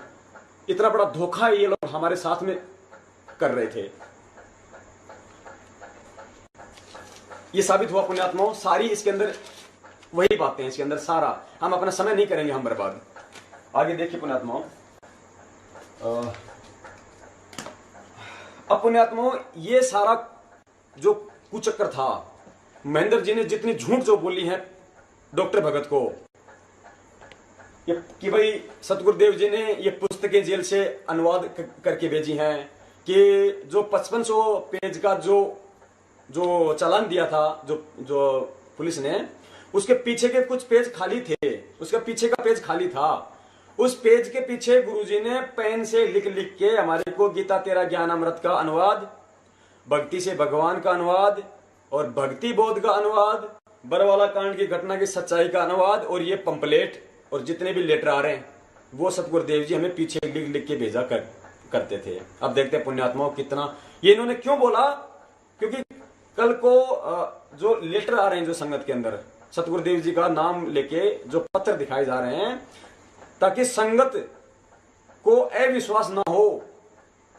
इतना बड़ा धोखा ये लोग हमारे साथ में कर रहे थे। ये साबित हुआ पुण्यात्माओं, सारी इसके अंदर वही बातें हैं इसके अंदर सारा। हम अपना समय नहीं करेंगे हम बर्बाद। आगे देखिए पुण्यात्माओं, अब पुण्यात्माओं, ये सारा जो कुचक्कर था, महेंद्र जी ने जितनी झूठ जो बोली है डॉक्टर भगत को, ये कि भाई सतगुरुदेव जी ने ये पुस्तकें जेल से अनुवाद करके भेजी हैं, कि जो 5500 पेज का जो चालान दिया था जो पुलिस ने, उसके पीछे के कुछ पेज खाली थे, उसका पीछे का पेज खाली था। उस पेज के पीछे गुरुजी ने पेन से लिख लिख के हमारे को गीता तेरा ज्ञान अमृत का अनुवाद, भक्ति से भगवान का अनुवाद, और भक्ति बोध का अनुवाद, बरवाला कांड की घटना की सच्चाई का अनुवाद, और ये पंपलेट और जितने भी लेटर आ रहे हैं वो सतगुरुदेव जी हमें पीछे लिख लिख के भेजा करते थे। अब देखते हैं पुण्यात्माओं कितना ये इन्होंने क्यों बोला, क्योंकि कल को जो लेटर आ रहे हैं जो संगत के अंदर सतगुरुदेव जी का नाम लेके जो पत्र दिखाए जा रहे हैं, ताकि संगत को अविश्वास ना हो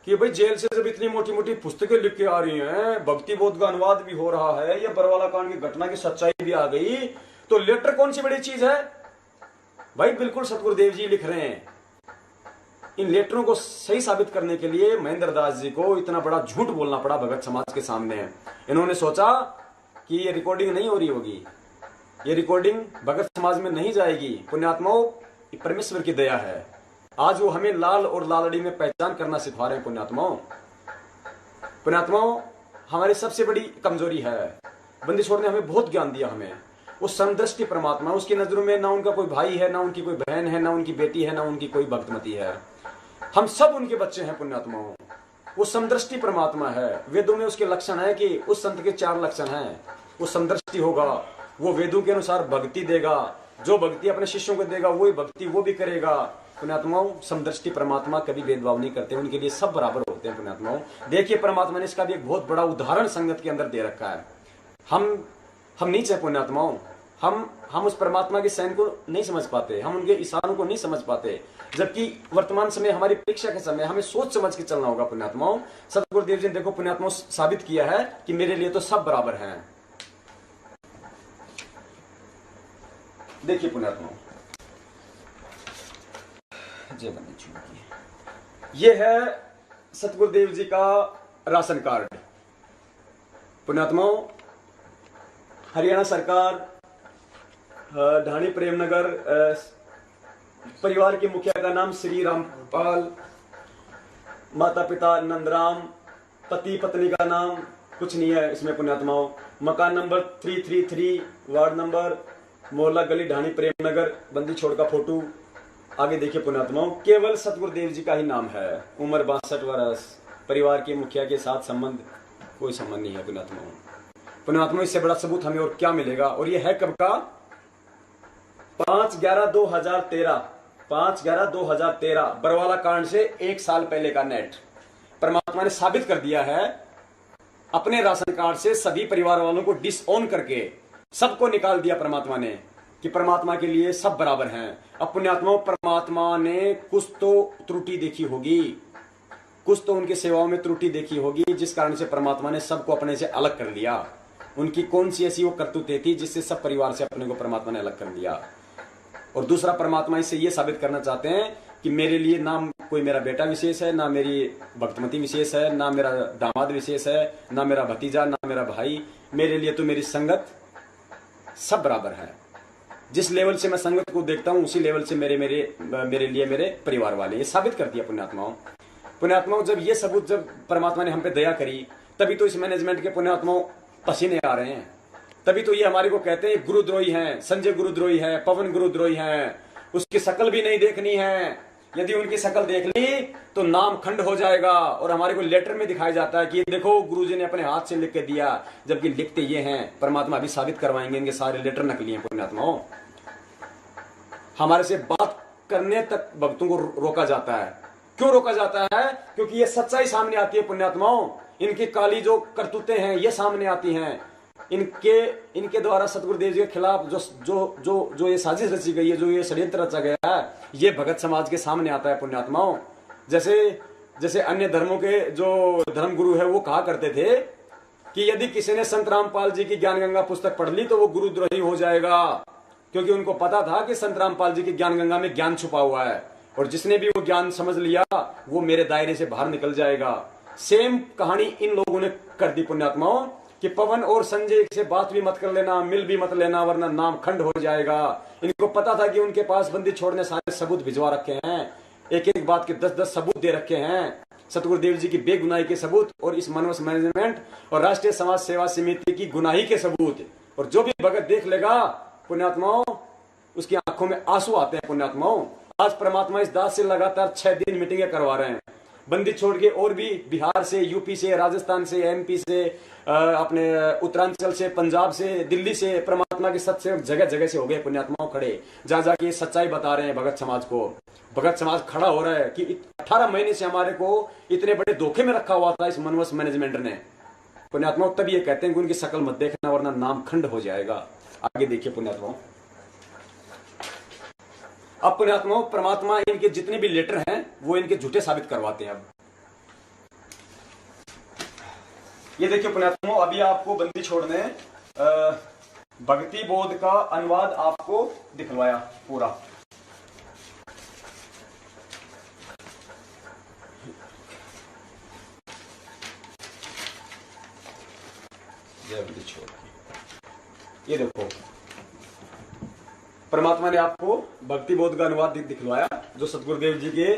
कि भाई जेल से जब इतनी मोटी मोटी पुस्तकें लिख के आ रही हैं, भक्ति बोध का अनुवाद भी हो रहा है, या बरवाला कांड की घटना की सच्चाई भी आ गई, तो लेटर कौन सी बड़ी चीज है भाई? बिल्कुल सतगुरुदेव जी लिख रहे हैं। इन लेटरों को सही साबित करने के लिए महेंद्र दास जी को इतना बड़ा झूठ बोलना पड़ा भगत समाज के सामने। इन्होंने सोचा कि ये रिकॉर्डिंग नहीं हो रही होगी, ये रिकॉर्डिंग भगत समाज में नहीं जाएगी। पुण्यात्माओं, परमेश्वर की दया है, आज वो हमें लाल और लालड़ी में पहचान करना सिखा रहे हैं। पुण्यात्माओं, हमारी सबसे बड़ी कमजोरी है, बंदी छोड़ ने हमें बहुत ज्ञान दिया हमें। वो समदृष्टि परमात्मा, उसकी नजरों में ना उनका कोई भाई है, ना उनकी कोई बहन है, ना उनकी बेटी है, ना उनकी कोई भक्तमती है, हम सब उनके बच्चे हैं। पुण्यात्माओं, वो समदृष्टि परमात्मा है। वेदों में उसके लक्षण है कि उस संत के 4 लक्षण हैं। वो समदृष्टि होगा, वो वेदों के अनुसार भक्ति देगा, जो भक्ति अपने शिष्यों को देगा वही भक्ति वो भी करेगा। पुण्यात्माओं, समदृष्टि परमात्मा कभी भेदभाव नहीं करते, उनके लिए सब बराबर होते हैं। पुण्यात्माओं, देखिए परमात्मा ने इसका भी एक बहुत बड़ा उदाहरण संगत के अंदर दे रखा है। हम नीच है पुण्यात्माओं, हम उस परमात्मा के सैन को नहीं समझ पाते, हम उनके इशारों को नहीं समझ पाते, जबकि वर्तमान समय हमारी परीक्षा के समय हमें सोच समझ के चलना होगा। पुण्यात्माओं, सतगुरुदेव जी ने देखो पुण्यात्माओं साबित किया है कि मेरे लिए तो सब बराबर हैं। देखिए पुण्यात्माओं, जय बनी चुकी। ये है सतगुरुदेव जी का राशन कार्ड। पुण्यात्माओं, हरियाणा सरकार ढाणी प्रेमनगर, परिवार के मुखिया का नाम श्री रामपाल, माता पिता नंदराम, पति पत्नी का नाम कुछ नहीं है इसमें पुण्यात्माओं। मकान नंबर 333, वार्ड नंबर, मोहल्ला गली, ढाणी प्रेमनगर, बंदी छोड़ का फोटो। आगे देखिए पुण्यात्माओं, केवल सतगुरुदेव जी का ही नाम है। उम्र 62 वर्ष, परिवार के मुखिया के साथ संबंध कोई संबंध नहीं है पुण्यात्माओं। पुण्यात्माओं, इससे बड़ा सबूत हमें और क्या मिलेगा। और ये है कब का? 5/11/2013, 5/11/2013 बरवाला कांड से 1 साल पहले का नेट। परमात्मा ने साबित कर दिया है अपने राशन कार्ड से सभी परिवार वालों को डिसऑन करके सबको निकाल दिया परमात्मा ने कि परमात्मा के लिए सब बराबर हैं। अब पुण्यात्माओं, परमात्मा ने कुछ तो त्रुटि देखी होगी, कुछ तो उनकी सेवाओं में त्रुटि देखी होगी, जिस कारण से परमात्मा ने सबको अपने से अलग कर लिया। उनकी कौन सी ऐसी वो करतूतें थी जिससे सब परिवार से अपने को परमात्मा ने अलग कर दिया। और दूसरा, परमात्मा इससे ये साबित करना चाहते हैं कि मेरे लिए ना कोई मेरा बेटा विशेष है, ना मेरी भक्तमती विशेष है, ना मेरा दामाद विशेष है, ना मेरा भतीजा, ना मेरा भाई। मेरे लिए तो मेरी संगत सब बराबर है। जिस लेवल से मैं संगत को देखता हूं उसी लेवल से मेरे लिए मेरे परिवार वाले। ये साबित कर दिया पुण्यात्माओं। पुण्यात्माओं, जब ये सबूत, जब परमात्मा ने हम पे दया करी, तभी तो इस मैनेजमेंट के पुण्यात्माओं पसीने आ रहे हैं। तभी तो ये हमारे को कहते हैं गुरुद्रोही हैं, संजय गुरुद्रोही है, पवन गुरुद्रोही हैं। उसकी शकल भी नहीं देखनी है, यदि उनकी शकल देख ली तो नाम खंड हो जाएगा। और हमारे को लेटर में दिखाया जाता है कि देखो गुरुजी ने अपने हाथ से लिख के दिया, जबकि लिखते ये हैं। परमात्मा अभी साबित करवाएंगे इनके सारे लेटर नकली हैं पुण्यात्माओं। हमारे से बात करने तक भक्तों को रोका जाता है। क्यों रोका जाता है? क्योंकि ये सच्चाई सामने आती है पुण्यात्माओं। इनकी काली जो करतूतें हैं ये सामने आती हैं। इनके द्वारा सतगुरुदेव जी के खिलाफ जो ये साजिश रची गई है, जो ये षड्यंत्र रचा गया है, ये भगत समाज के सामने आता है पुण्यात्माओं। जैसे अन्य धर्मों के जो धर्म गुरु है वो कहा करते थे कि यदि किसी ने संत रामपाल जी की ज्ञान गंगा पुस्तक पढ़ ली तो वो गुरुद्रोही हो जाएगा, क्योंकि उनको पता था कि संत रामपाल जी की ज्ञान गंगा में ज्ञान छुपा हुआ है, और जिसने भी वो ज्ञान समझ लिया वो मेरे दायरे से बाहर निकल जाएगा। सेम कहानी इन लोगों ने कर दी पुण्यात्माओं कि पवन और संजय से बात भी मत कर लेना, मिल भी मत लेना, वरना नाम खंड हो जाएगा। इनको पता था कि उनके पास बंदी छोड़ने सारे सबूत भिजवा रखे हैं, एक एक बात के 10-10 सबूत दे रखे हैं, सतगुरुदेव जी की बेगुनाही के सबूत, और इस मनवस मैनेजमेंट और राष्ट्रीय समाज सेवा समिति की गुनाही के सबूत। और जो भी भगत देख लेगा पुण्यात्माओं, उसकी आंखों में आंसू आते हैं पुण्यात्माओं। आज परमात्मा इस दास से लगातार 6 दिन मीटिंगें करवा रहे हैं, बंदी छोड़ के, और भी बिहार से, यूपी से, राजस्थान से, एमपी से, अपने उत्तरांचल से, पंजाब से, दिल्ली से, परमात्मा के सत्सेवक जगह जगह से हो गए पुण्यात्माओं खड़े, जा जाके सच्चाई बता रहे हैं भगत समाज को। भगत समाज खड़ा हो रहा है कि 18 महीने से हमारे को इतने बड़े धोखे में रखा हुआ था इस मनवस मैनेजमेंट ने पुण्यात्माओं। तब ये कहते हैं कि उनकी शकल मत देखना वरना नाम खंड हो जाएगा। आगे देखिए पुण्यात्माओं। अब पुण्यात्माओं, परमात्मा इनके जितने भी लेटर हैं वो इनके झूठे साबित करवाते हैं। अब ये देखिए पुण्यात्माओं, अभी आपको बंदी छोड़ने भक्ति बोध का अनुवाद आपको दिखवाया पूरा। जय बंदी छोड़, ये देखो परमात्मा ने आपको भक्ति बोध का अनुवाद दिखवाया, जो सतगुरुदेव जी के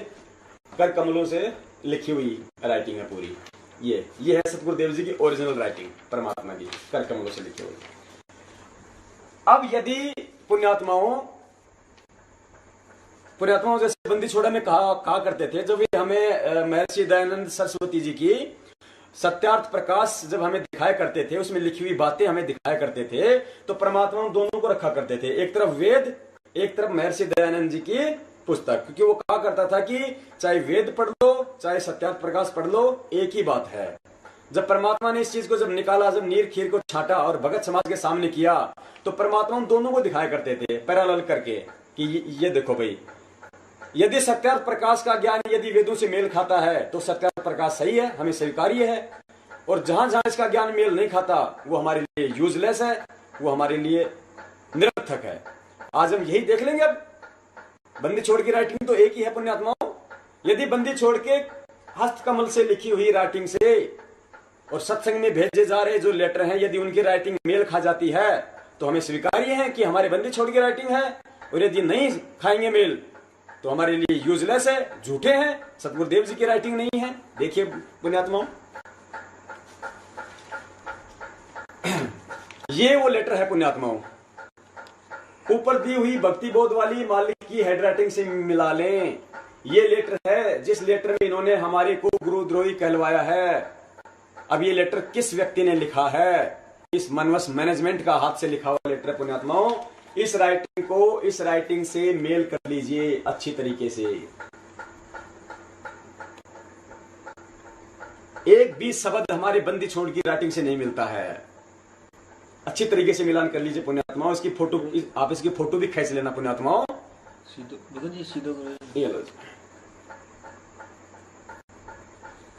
कर कमलों से लिखी हुई राइटिंग है पूरी। ये है सतगुरुदेव जी की ओरिजिनल राइटिंग, परमात्मा की कर कमलों से लिखी हुई। अब यदि पुण्यात्माओं जैसे बंदी छोड़ा में कहा करते थे, जब ये हमें महर्षि दयानंद सरस्वती जी की सत्यार्थ प्रकाश जब हमें दिखाया करते थे, उसमें लिखी हुई बातें हमें दिखाया करते थे, तो परमात्मा दोनों को रखा करते थे, एक तरफ वेद, एक तरफ महर्षि दयानंद जी की पुस्तक। क्योंकि वो कहा करता था कि चाहे वेद पढ़ लो चाहे सत्यार्थ प्रकाश पढ़ लो, एक ही बात है। जब परमात्मा ने इस चीज को जब निकाला, जब नीर खीर को छाटा और भगत समाज के सामने किया, तो परमात्मा दोनों को दिखाया करते थे पैरेलल करके कि ये देखो भाई, यदि सत्यार्थ प्रकाश का ज्ञान यदि वेदों से मेल खाता है तो सत्यार्थ प्रकाश सही है, हमें स्वीकार्य है, और जहां जहां इसका ज्ञान मेल नहीं खाता वो हमारे लिए यूजलेस है, वो हमारे लिए निरर्थक है। आज हम यही देख लेंगे। अब बंदी छोड़ की राइटिंग तो एक ही है पुण्यात्माओं। यदि बंदी छोड़ के हस्तकमल से लिखी हुई राइटिंग से और सत्संग में भेजे जा रहे जो लेटर हैं, यदि उनकी राइटिंग मेल खा जाती है तो हमें स्वीकार्य है कि हमारे बंदी छोड़ की राइटिंग है, और यदि नहीं खाएंगे मेल तो हमारे लिए यूजलेस है, झूठे हैं, सतगुरुदेव जी की राइटिंग नहीं है। देखिए पुण्यात्माओं, ये वो लेटर है पुण्यात्माओं, ऊपर दी हुई भक्ति बोध वाली मालिक की हैंडराइटिंग से मिला लें। ये लेटर है जिस लेटर में इन्होंने हमारे को गुरुद्रोही कहलवाया है। अब ये लेटर किस व्यक्ति ने लिखा है? इस मनवस मैनेजमेंट का हाथ से लिखा हुआ लेटर है पुण्यात्माओं। इस राइटिंग को इस राइटिंग से मेल कर लीजिए अच्छी तरीके से। एक भी शब्द हमारे बंदी छोड़ की राइटिंग से नहीं मिलता है। अच्छी तरीके से मिलान कर लीजिए पुण्यात्माओं। इसकी फोटो, आप इसकी फोटो भी खींच लेना पुण्यात्माओं।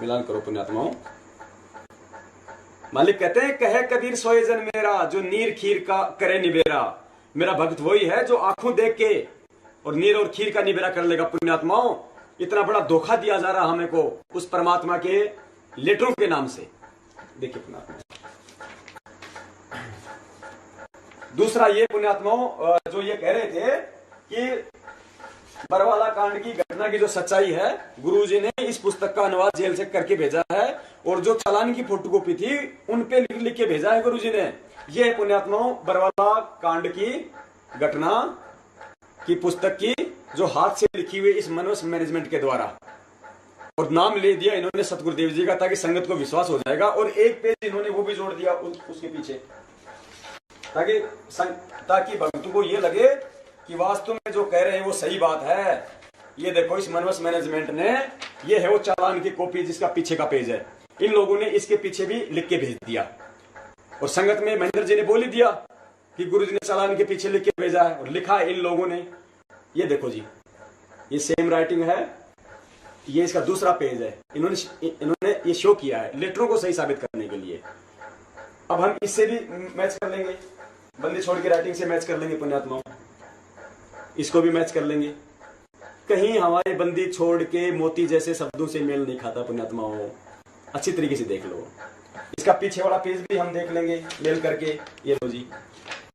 मिलान करो पुण्यात्माओं। मालिक कहते हैं, कहे कबीर सोए जन मेरा, जो नीर खीर का करे निबेरा। मेरा भक्त वही है जो आंखों देख के और नीर और खीर का निबेरा कर लेगा पुण्यात्माओं। इतना बड़ा धोखा दिया जा रहा हमें को उस परमात्मा के लेटरों के नाम से। देखिए पुण्यात्मा, दूसरा ये पुण्यात्माओं जो ये कह रहे थे कि बरवाला कांड की घटना की जो सच्चाई है, गुरुजी ने इस पुस्तक का अनुवाद जेल से करके भेजा है, और जो चालान की फोटोकॉपी थी उन पे लिख के भेजा है गुरुजी ने। ये है पुण्यात्माओं बरवाला कांड की घटना की पुस्तक की जो हाथ से लिखी हुई इस मनोज मैनेजमेंट के द्वारा, और नाम ले दिया इन्होंने सतगुरुदेव जी का, ताकि संगत को विश्वास हो जाएगा। और एक पेज इन्होंने वो भी जोड़ दिया उसके पीछे, ताकि भक्तों को ये लगे कि वास्तव में जो कह रहे हैं वो सही बात है। ये देखो इस मनवस मैनेजमेंट ने, ये है वो चालान की कॉपी जिसका पीछे का पेज है, इन लोगों ने इसके पीछे भी लिख के भेज दिया। और संगत में महेंद्र जी ने बोल ही दिया कि गुरुजी ने चालान के पीछे लिख के भेजा है, और लिखा है इन लोगों ने। ये देखो जी, ये सेम राइटिंग है, ये इसका दूसरा पेज है। इन्होंने ये शो किया है लेटरों को सही साबित करने के लिए। अब हम इससे भी मैच कर लेंगे, बंदी छोड़ के राइटिंग से मैच कर लेंगे पुण्यात्माओं, इसको भी मैच कर लेंगे। कहीं हमारे बंदी छोड़ के मोती जैसे शब्दों से मेल नहीं खाता पुण्यात्माओं। अच्छी तरीके से देख लो। इसका पीछे वाला पेज भी हम देख लेंगे मेल करके। ये लो जी,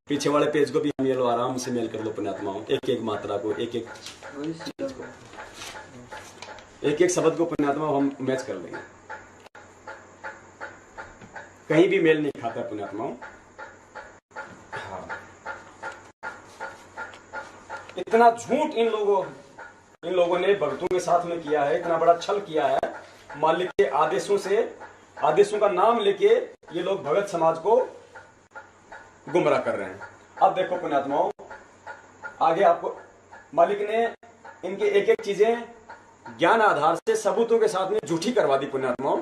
पीछे वाले पेज को भी हम ये लो आराम से मेल कर लो पुण्यात्माओं। एक एक मात्रा को, एक एक शब्द को पुण्यात्माओं हम मैच कर लेंगे। कहीं भी मेल नहीं खाता पुण्यात्माओं। हाँ, इतना झूठ इन लोगों ने भक्तों के साथ में किया है, इतना बड़ा छल किया है। मालिक के आदेशों का नाम लेके ये लोग भगत समाज को गुमराह कर रहे हैं। अब देखो पुण्यात्माओं, आगे आपको मालिक ने इनके एक एक चीजें ज्ञान आधार से सबूतों के साथ में झूठी करवा दी पुण्यात्माओं।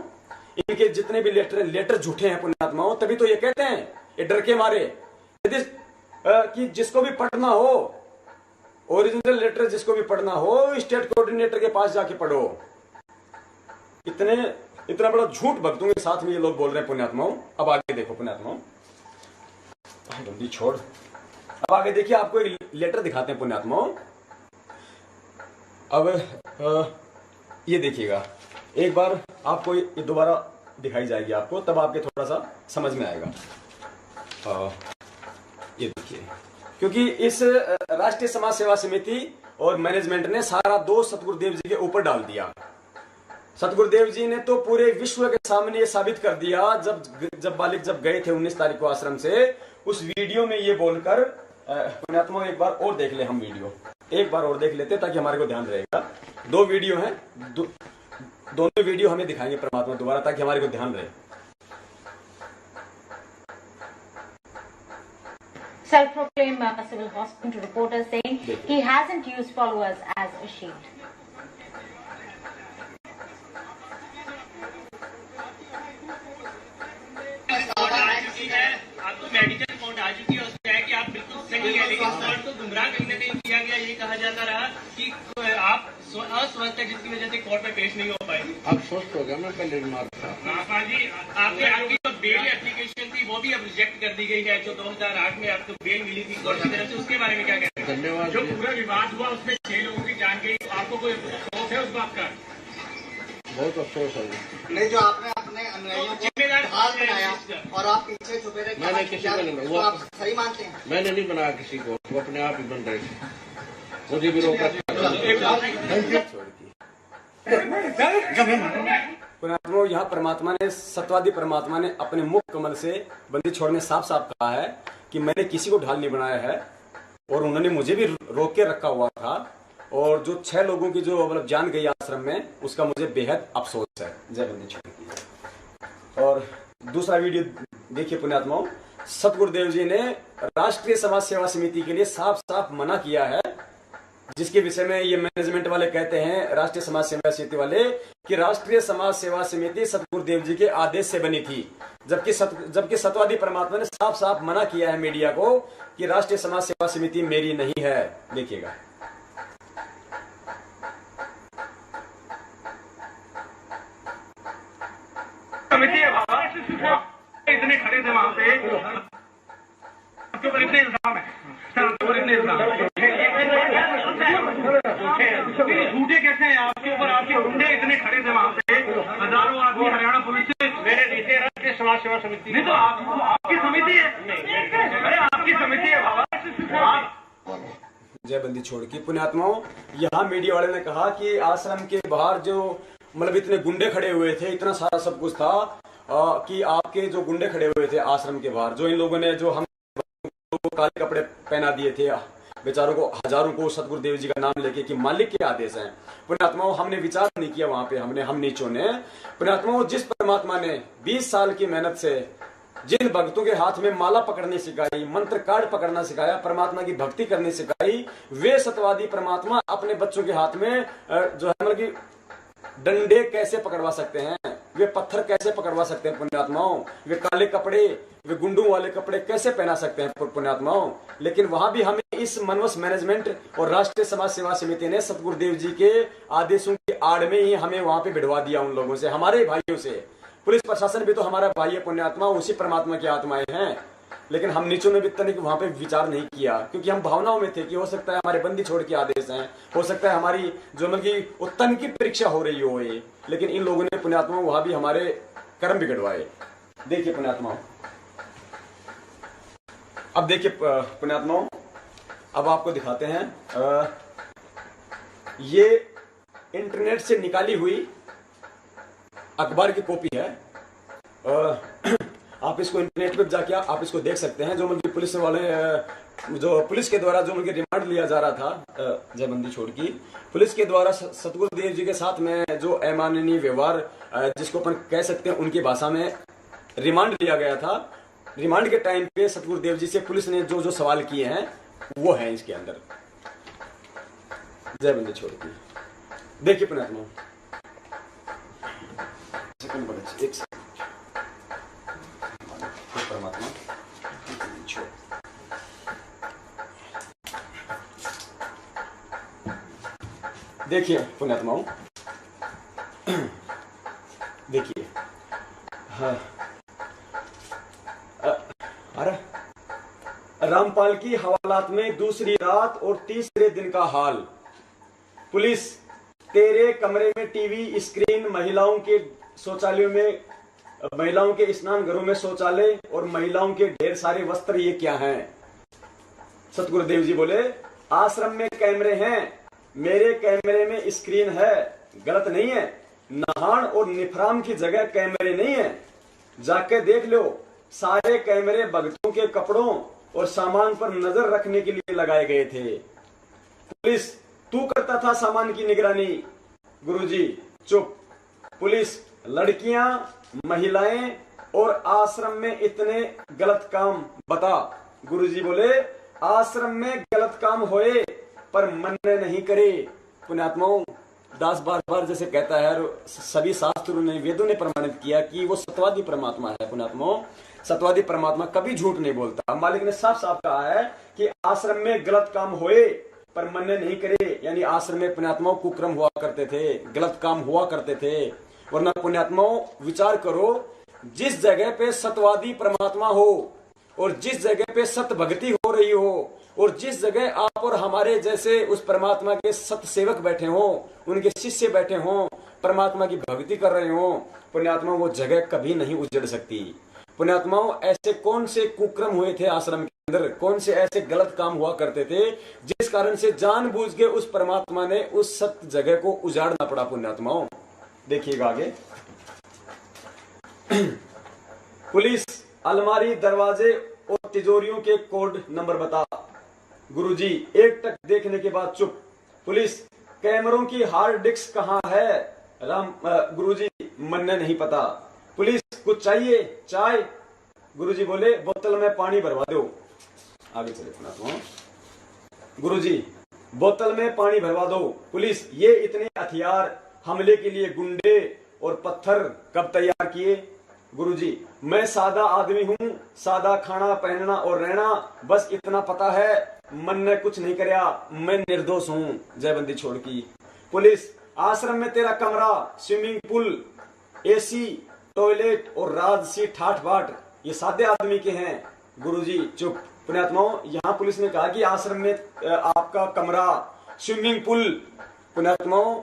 इनके जितने भी लेटर झूठे हैं पुण्यात्माओं। तभी तो ये कहते हैं, ये डर के मारे यदि कि जिसको भी पढ़ना हो, ओरिजिनल लेटर जिसको भी पढ़ना हो, स्टेट कोऑर्डिनेटर के पास जाके पढ़ो। इतना बड़ा झूठ भक्तों के साथ में ये लोग बोल रहे हैं पुण्यात्माओं। अब आगे देखो पुण्यात्माओं, जल्दी छोड़। अब आगे देखिए, आपको एक लेटर दिखाते हैं पुण्यात्माओं। अब ये देखिएगा, एक बार आपको ये दोबारा दिखाई जाएगी आपको, तब आपके थोड़ा सा समझ में आएगा। ये देखिए, क्योंकि इस राष्ट्रीय समाज सेवा समिति और मैनेजमेंट ने सारा दोष सतगुरुदेव जी के ऊपर डाल दिया। सतगुरुदेव जी ने तो पूरे विश्व के सामने ये साबित कर दिया, जब बालिक गए थे 19 तारीख को आश्रम से, उस वीडियो में ये बोलकर, पुण्यात्मा एक बार और देख ले, हम वीडियो एक बार और देख लेते ताकि हमारे को ध्यान रहेगा। 2 वीडियो हैं, दोनों वीडियो हमें दिखाएंगे परमात्मा दोबारा, ताकि हमारे को ध्यान रहे। Self-proclaimed civil hospital reporter saying he hasn't used followers as a shield. आपको मेडिकल रिपोर्ट आ चुकी है, उसमें है कि आप बिल्कुल सही है, लेकिन सवाल तो गुमराह कहीं न कहीं किया गया। ये कहा जाता रहा कि आप अस्वस्थ है, जिसकी वजह से कोर्ट में पेश नहीं हो पाए। आप स्वस्थ हो गया, मैं पहले बीमार था। हाँ जी, आपकी जो बेल एप्लीकेशन थी थी वो भी अब रिजेक्ट कर दी गई है। जो 2008 में आपको बेल मिली थी कोर्ट की तरफ से, उसके बारे में क्या कहते हैं? धन्यवाद। जो पूरा विवाद हुआ उसमें 6 लोगों की जान गई, आपको कोई अफसोस है उस बात का? बहुत अफसोस है। नहीं, जो आपने अपने अनुयायियों को जिम्मेदार हाल बनाया और आप पीछे छुपे रहे, मैंने किसी को नहीं, वो आप सही मानते हैं? मैंने नहीं बनाया किसी को, वो अपने आप ही बन रहे थे, मुझे भी रोका। पुण्यात्मा, यहाँ परमात्मा ने, सत्यवादी परमात्मा ने अपने मुख कमल से बंदी छोड़ में साफ साफ कहा है कि मैंने किसी को ढाल नहीं बनाया है और उन्होंने मुझे भी रोक के रखा हुआ था। और जो 6 लोगों की जो मतलब जान गई आश्रम में, उसका मुझे बेहद अफसोस है। जय बंदी छोड़ की। और दूसरा वीडियो देखिए पुण्यात्माओं, सतगुरुदेव जी ने राष्ट्रीय समाज सेवा समिति के लिए साफ साफ मना किया है, जिसके विषय में ये मैनेजमेंट वाले कहते हैं, राष्ट्रीय समाज सेवा समिति वाले, कि राष्ट्रीय समाज सेवा समिति सतगुरुदेव जी के आदेश से बनी थी, जबकि सत्यवादी परमात्मा ने साफ साफ मना किया है मीडिया को कि राष्ट्रीय समाज सेवा समिति मेरी नहीं है। देखिएगा। समिति है बाबा, इतने खड़े थे वहां पे, आपके ऊपर इतने इल्जाम है, आपके ऊपर इतने इल्जाम झूठे कैसे हैं आपके ऊपर? आपके गुंडे इतने खड़े थे वहां पे, हजारों आदमी हरियाणा पुलिस से। मेरे नीचे राष्ट्रीय समाज सेवा समिति नहीं, तो आपकी समिति है। अरे आपकी समिति है बाबा। जय बंदी छोड़ की। पुण्यात्माओं, यहाँ मीडिया वाले ने कहा कि आश्रम के बाहर जो मतलब इतने गुंडे खड़े हुए थे, इतना सारा सब कुछ था कि आपके जो गुंडे खड़े हुए थे आश्रम के बाहर, जो इन लोगों ने जो हम काले कपड़े पहना दिए थे बेचारों को, हजारों को, सतगुरुदेव जी का नाम लेके कि मालिक के आदेश हैं। पुण्यात्माओं, हमने विचार नहीं किया वहां पे, हम नीचों ने। पुण्यात्माओं, जिस परमात्मा ने 20 साल की मेहनत से जिन भक्तों के हाथ में माला पकड़ने सिखाई, मंत्र कार्ड पकड़ना सिखाया, परमात्मा की भक्ति करनी सिखाई, वे सत्यवादी परमात्मा अपने बच्चों के हाथ में जो है मतलब कि डंडे कैसे पकड़वा सकते हैं, वे पत्थर कैसे पकड़वा सकते हैं पुण्यात्माओं, वे काले कपड़े, वे गुंडों वाले कपड़े कैसे पहना सकते हैं पुण्यात्माओं। लेकिन वहां भी हमें इस मनवस मैनेजमेंट और राष्ट्रीय समाज सेवा समिति ने सतगुरुदेव जी के आदेशों की आड़ में ही हमें वहां पे भिड़वा दिया उन लोगों से, हमारे भाइयों से। पुलिस प्रशासन भी तो हमारा भाई है पुण्यात्मा, उसी परमात्मा की आत्माएं हैं। लेकिन हम नीचों में भी तनिक वहां पे विचार नहीं किया, क्योंकि हम भावनाओं में थे कि हो सकता है हमारे बंदी छोड़ के आदेश हैं, हो सकता है हमारी जो मतलब की उत्तन की परीक्षा हो रही हो ये। लेकिन इन लोगों ने पुण्यात्मा वहां भी हमारे कर्म बिगड़वाए। देखिए पुण्यात्मा, अब देखिए पुण्यात्माओं, अब आपको दिखाते हैं ये इंटरनेट से निकाली हुई अखबार की कॉपी है। आप इसको इंटरनेट पे जाके आप इसको देख सकते हैं। जो मतलब पुलिस वाले, जो पुलिस के द्वारा जो मतलब रिमांड लिया जा रहा था, जय बंदी छोड़ की, पुलिस के द्वारा सतगुरुदेव जी के साथ में जो अमानवीय व्यवहार, जिसको अपन कह सकते हैं, उनकी भाषा में रिमांड लिया गया था। रिमांड के टाइम पे सतगुरुदेव जी से पुलिस ने जो जो सवाल किए हैं वो है इसके अंदर। जय बंदी छोड़ की। देखिए पुण्यात्मा, एक सेकंड, परमात्मा देखिए पुण्यात्माओं, देखिए। हाँ, अरे रामपाल की हवालात में दूसरी रात और तीसरे दिन का हाल। पुलिस, तेरे कमरे में टीवी स्क्रीन, महिलाओं के शौचालयों में, महिलाओं के स्नान घरों में शौचालय और महिलाओं के ढेर सारे वस्त्र, ये क्या हैं? सतगुरुदेव जी बोले, आश्रम में कैमरे हैं, मेरे कैमरे में स्क्रीन है, गलत नहीं है। नहान और निफराम की जगह कैमरे नहीं है, जाके देख लो। सारे कैमरे भक्तों के कपड़ों और सामान पर नजर रखने के लिए लगाए गए थे। पुलिस, तू करता था सामान की निगरानी। गुरुजी चुप। पुलिस, लड़कियां, महिलाएं और आश्रम में इतने गलत काम बता। गुरुजी बोले, आश्रम में गलत काम होए पर मन नहीं करे। पुण्यात्माओं, दास बार बार जैसे कहता है, सभी शास्त्रों ने, वेदों ने प्रमाणित किया कि वो सत्यवादी परमात्मा है। पुण्यात्माओं, सत्यवादी परमात्मा कभी झूठ नहीं बोलता। मालिक ने साफ साफ कहा है कि आश्रम में गलत काम होए पर मन नहीं करे, यानी आश्रम में पुण्यात्माओं कुक्रम हुआ करते थे, गलत काम हुआ करते थे। वरना पुण्यात्माओं विचार करो जिस जगह पे सतवादी परमात्मा हो और जिस जगह पे सत भक्ति हो रही हो और जिस जगह आप और हमारे जैसे उस परमात्मा के सत सेवक बैठे हो, उनके शिष्य बैठे हो, परमात्मा की भक्ति कर रहे हो, पुण्यात्मा वो जगह कभी नहीं उजड़ सकती। पुण्यात्माओं, ऐसे कौन से कुक्रम हुए थे आश्रम के अंदर, कौन से ऐसे गलत काम हुआ करते थे जिस कारण से जानबूझ के उस परमात्मा ने उस सत्य जगह को उजाड़ना पड़ा। पुण्यात्माओं देखिएगा आगे। पुलिस अलमारी, दरवाजे और तिजोरियों के कोड नंबर बता। गुरुजी एक टक देखने के बाद चुप। पुलिस कैमरों की हार्ड डिस्क कहाँ है? गुरुजी मन ने नहीं पता। पुलिस कुछ चाहिए? चाय? गुरुजी बोले बोतल में पानी भरवा दो। आगे चले पुण्यात्माओं। गुरुजी बोतल में पानी भरवा दो। पुलिस ये इतने हथियार हमले के लिए गुंडे और पत्थर कब तैयार किए? गुरुजी मैं सादा आदमी हूँ, सादा खाना पहनना और रहना, बस इतना पता है, मन ने कुछ नहीं कराया, मैं निर्दोष हूँ। जय बंदी छोड़ की। पुलिस आश्रम में तेरा कमरा, स्विमिंग पूल, एसी, टॉयलेट और राजसी ठाठ बाट ये सादे आदमी के हैं। गुरुजी चुप। पुण्यात्माओं यहाँ पुलिस ने कहा कि आश्रम में आपका कमरा, स्विमिंग पूल, पुण्यात्माओं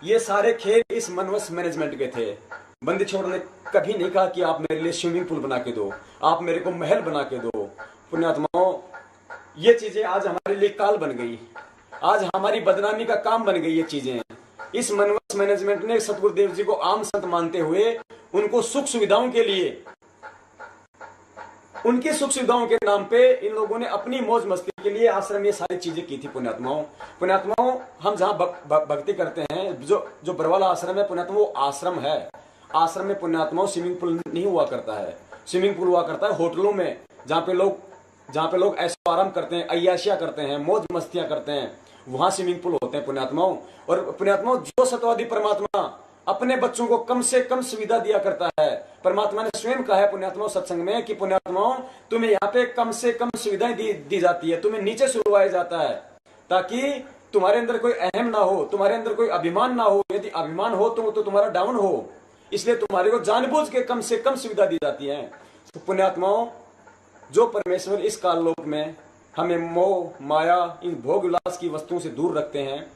ये सारे खेल इस मनवस मैनेजमेंट के थे। बंदी छोड़ ने कभी नहीं कहा कि आप मेरे लिए स्विमिंग पूल बना के दो, आप मेरे को महल बना के दो। पुण्यात्माओं ये चीजें आज हमारे लिए काल बन गई, आज हमारी बदनामी का काम बन गई ये चीजें। इस मनवस मैनेजमेंट ने सतगुरुदेव जी को आम संत मानते हुए उनको सुख सुविधाओं के लिए, उनकी सुख सुविधाओं के नाम पे इन लोगों ने अपनी मौज मस्ती के लिए आश्रम ये सारी चीजें की थी। पुण्यात्माओं हम जहाँ भक्ति करते हैं, जो बरवाला आश्रम है पुण्यात्माओं वो आश्रम है। आश्रम में पुण्यात्माओं स्विमिंग पूल नहीं हुआ करता है। स्विमिंग पूल हुआ करता है होटलों में, जहाँ पे लोग ऐशो आराम करते हैं, अय्याशियां करते हैं, मौज मस्तियां करते हैं, वहां स्विमिंग पूल होते हैं पुण्यात्माओं। और पुण्यात्माओं जो सतवादी परमात्मा अपने बच्चों को कम से कम सुविधा दिया करता है, परमात्मा ने स्वयं कहा है पुण्यात्माओं सत्संग में कि पुण्यात्माओं तुम्हें यहाँ पे कम से कम सुविधाएं दी जाती है, तुम्हें नीचे सुलवाया जाता है ताकि तुम्हारे अंदर कोई अहम ना हो, तुम्हारे अंदर कोई अभिमान ना हो। यदि अभिमान हो तो तुम्हारा डाउन हो, इसलिए तुम्हारे को जानबूझ के कम से कम सुविधा दी जाती है। तो पुण्यात्माओं जो परमेश्वर इस काल लोक में हमें मोह माया इन भोग विलास की वस्तुओं से दूर रखते हैं,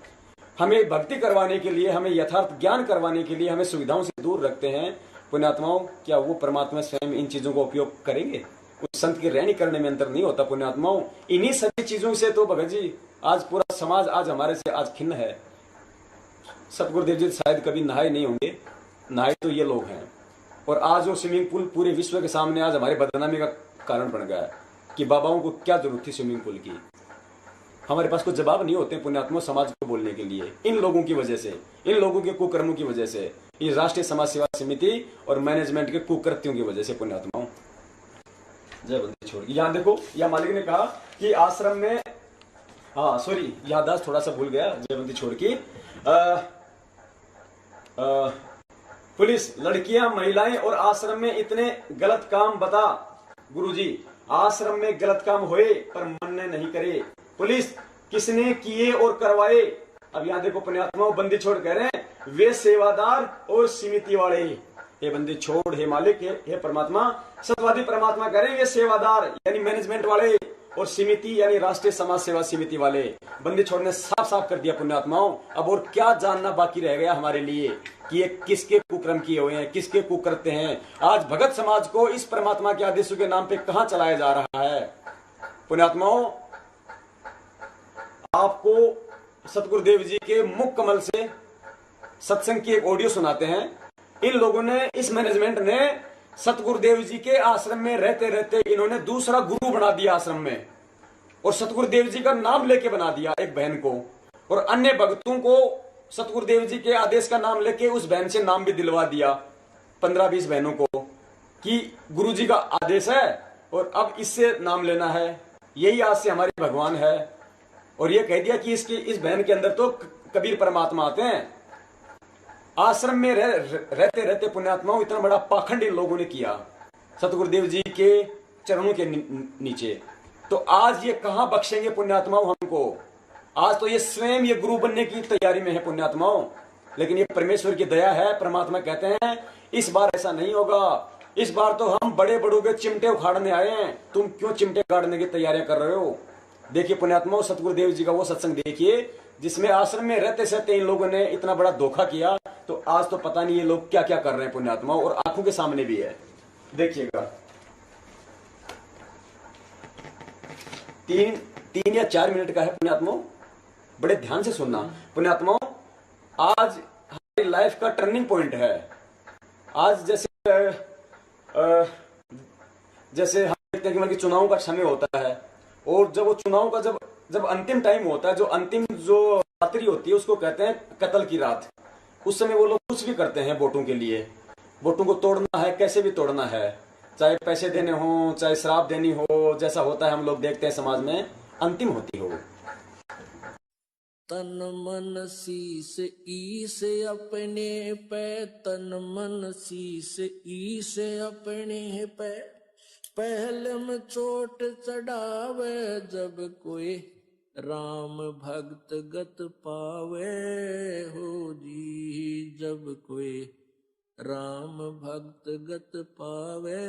हमें भक्ति करवाने के लिए, हमें यथार्थ ज्ञान करवाने के लिए हमें सुविधाओं से दूर रखते हैं, पुण्यात्माओं क्या वो परमात्मा स्वयं इन चीजों को उपयोग करेंगे? उस संत के रहने करने में अंतर नहीं होता पुण्यात्माओं। इन्हीं सभी चीजों से तो भगत जी आज पूरा समाज आज हमारे से आज खिन्न है। सतगुरुदेव जी शायद कभी नहाए नहीं होंगे, नहाए तो ये लोग हैं। और आज वो स्विमिंग पूल पूरे विश्व के सामने आज हमारे बदनामी का कारण बन गया है कि बाबाओं को क्या जरूरत थी स्विमिंग पूल की। हमारे पास कोई जवाब नहीं होते पुण्यात्मा समाज को बोलने के लिए। इन लोगों की वजह से, इन लोगों के कुकर्मों की वजह से, ये राष्ट्रीय समाज सेवा समिति और मैनेजमेंट के कुकृत्यों की वजह से पुण्यात्माओं। जय बंदी छोड़। यहाँ देखो, यहाँ मालिक ने कहा कि आश्रम में, हाँ सॉरी याददाश्त थोड़ा सा भूल गया, जय बंदी छोड़ की। पुलिस लड़कियां महिलाएं और आश्रम में इतने गलत काम बता। गुरुजी आश्रम में गलत काम हुए पर मन ने नहीं करे। पुलिस किसने किए और करवाए? अब यहाँ देखो पुण्यात्माओं बंदी छोड़ कह रहे हैं वे सेवादार और समिति वाले। हे बंदी छोड़, हे मालिक, हे परमात्मा, सतवादी परमात्मा कह रहे हैं ये सेवादार यानी मैनेजमेंट वाले और समिति यानी राष्ट्रीय समाज सेवा समिति वाले। बंदी छोड़ ने साफ साफ कर दिया पुण्यात्माओं। अब और क्या जानना बाकी रह गया हमारे लिए कि ये किसके कुकर्म किए हुए हैं, किसके कुकृत्य हैं। आज भगत समाज को इस परमात्मा के आदेशों के नाम पे कहां चलाया जा रहा है? पुण्यात्माओं आपको सतगुरुदेव जी के मुख कमल से सत्संग की एक ऑडियो सुनाते हैं। इन लोगों ने, इस मैनेजमेंट ने सतगुरुदेव जी के आश्रम में रहते रहते इन्होंने दूसरा गुरु बना दिया आश्रम में, और सतगुरुदेव जी का नाम लेके बना दिया एक बहन को, और अन्य भक्तों को सतगुरुदेव जी के आदेश का नाम लेके उस बहन से नाम भी दिलवा दिया, 15-20 बहनों को, कि गुरु जी का आदेश है और अब इससे नाम लेना है, यही आज से हमारे भगवान है। और ये कह दिया कि इस बहन के अंदर तो कबीर परमात्मा आते हैं। आश्रम में रहते रहते पुण्यात्माओं इतना बड़ा पाखंड इन लोगों ने किया सतगुरुदेव जी के चरणों के नीचे। तो आज ये कहां बख्शेंगे पुण्यात्माओं हमको? आज तो ये स्वयं ये गुरु बनने की तैयारी में है पुण्यात्माओं। लेकिन ये परमेश्वर की दया है। परमात्मा कहते हैं इस बार ऐसा नहीं होगा, इस बार तो हम बड़े बड़ों के चिमटे उखाड़ने आए हैं, तुम क्यों चिमटे उखाड़ने की तैयारियां कर रहे हो? देखिए पुण्यात्मा, सतगुरुदेव जी का वो सत्संग देखिए जिसमें आश्रम में रहते सहते इन लोगों ने इतना बड़ा धोखा किया, तो आज तो पता नहीं ये लोग क्या क्या कर रहे हैं पुण्यात्मा, और आंखों के सामने भी है। देखिएगा, 3 या 4 मिनट का है पुण्यात्मा, बड़े ध्यान से सुनना पुण्यात्मा। आज हमारी लाइफ का टर्निंग पॉइंट है। आज जैसे हम देखते हैं कि चुनाव का समय होता है, और जब वो चुनाव का जब अंतिम टाइम होता है, जो अंतिम जो रात्रि होती है उसको कहते हैं कत्ल की रात। उस समय वो लोग कुछ भी करते हैं वोटों के लिए। वोटों को तोड़ना है, कैसे भी तोड़ना है, चाहे पैसे देने हो, चाहे शराब देनी हो, जैसा होता है हम लोग देखते हैं समाज में, अंतिम होती हो। तन मन शीस ईस अपने पे, तन मन शीस ईस अपने पे, पहले में चोट चढ़ावे जब कोई राम भक्त गत पावे हो जी, जब कोई राम भक्त गत पावे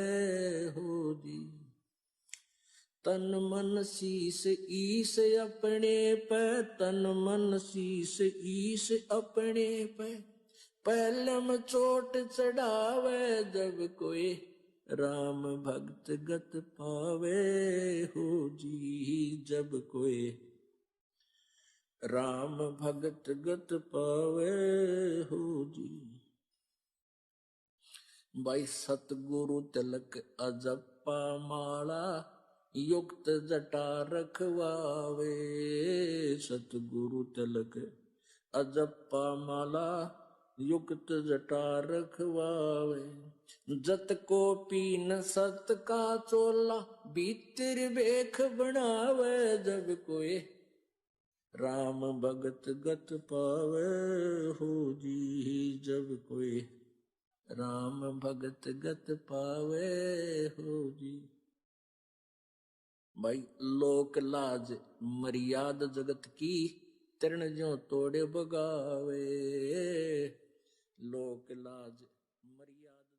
हो जी। तन मन शीस ईस अपने पे, तन मन शीस ईस अपने पे, पहले में चोट चढ़ावे जब कोई राम भक्त गत पावे हो जी, जब कोई राम भक्त गत पावे हो जी। भाई सतगुरु तिलक अजप्पा माला, युक्त जटा रखवावे, सतगुरु तिलक अजप्पा माला, युक्त जटा रखवावे। जत को पीन सत का चोला, भीतर बेख बनावे जब कोई राम भगत गत पावे हो जी, जब कोई राम भगत गत पावे हो जी। भाई लोक लाज मर्याद जगत की, तृण ज्यों तोड़े बगावे, लोक लाज मर्याद।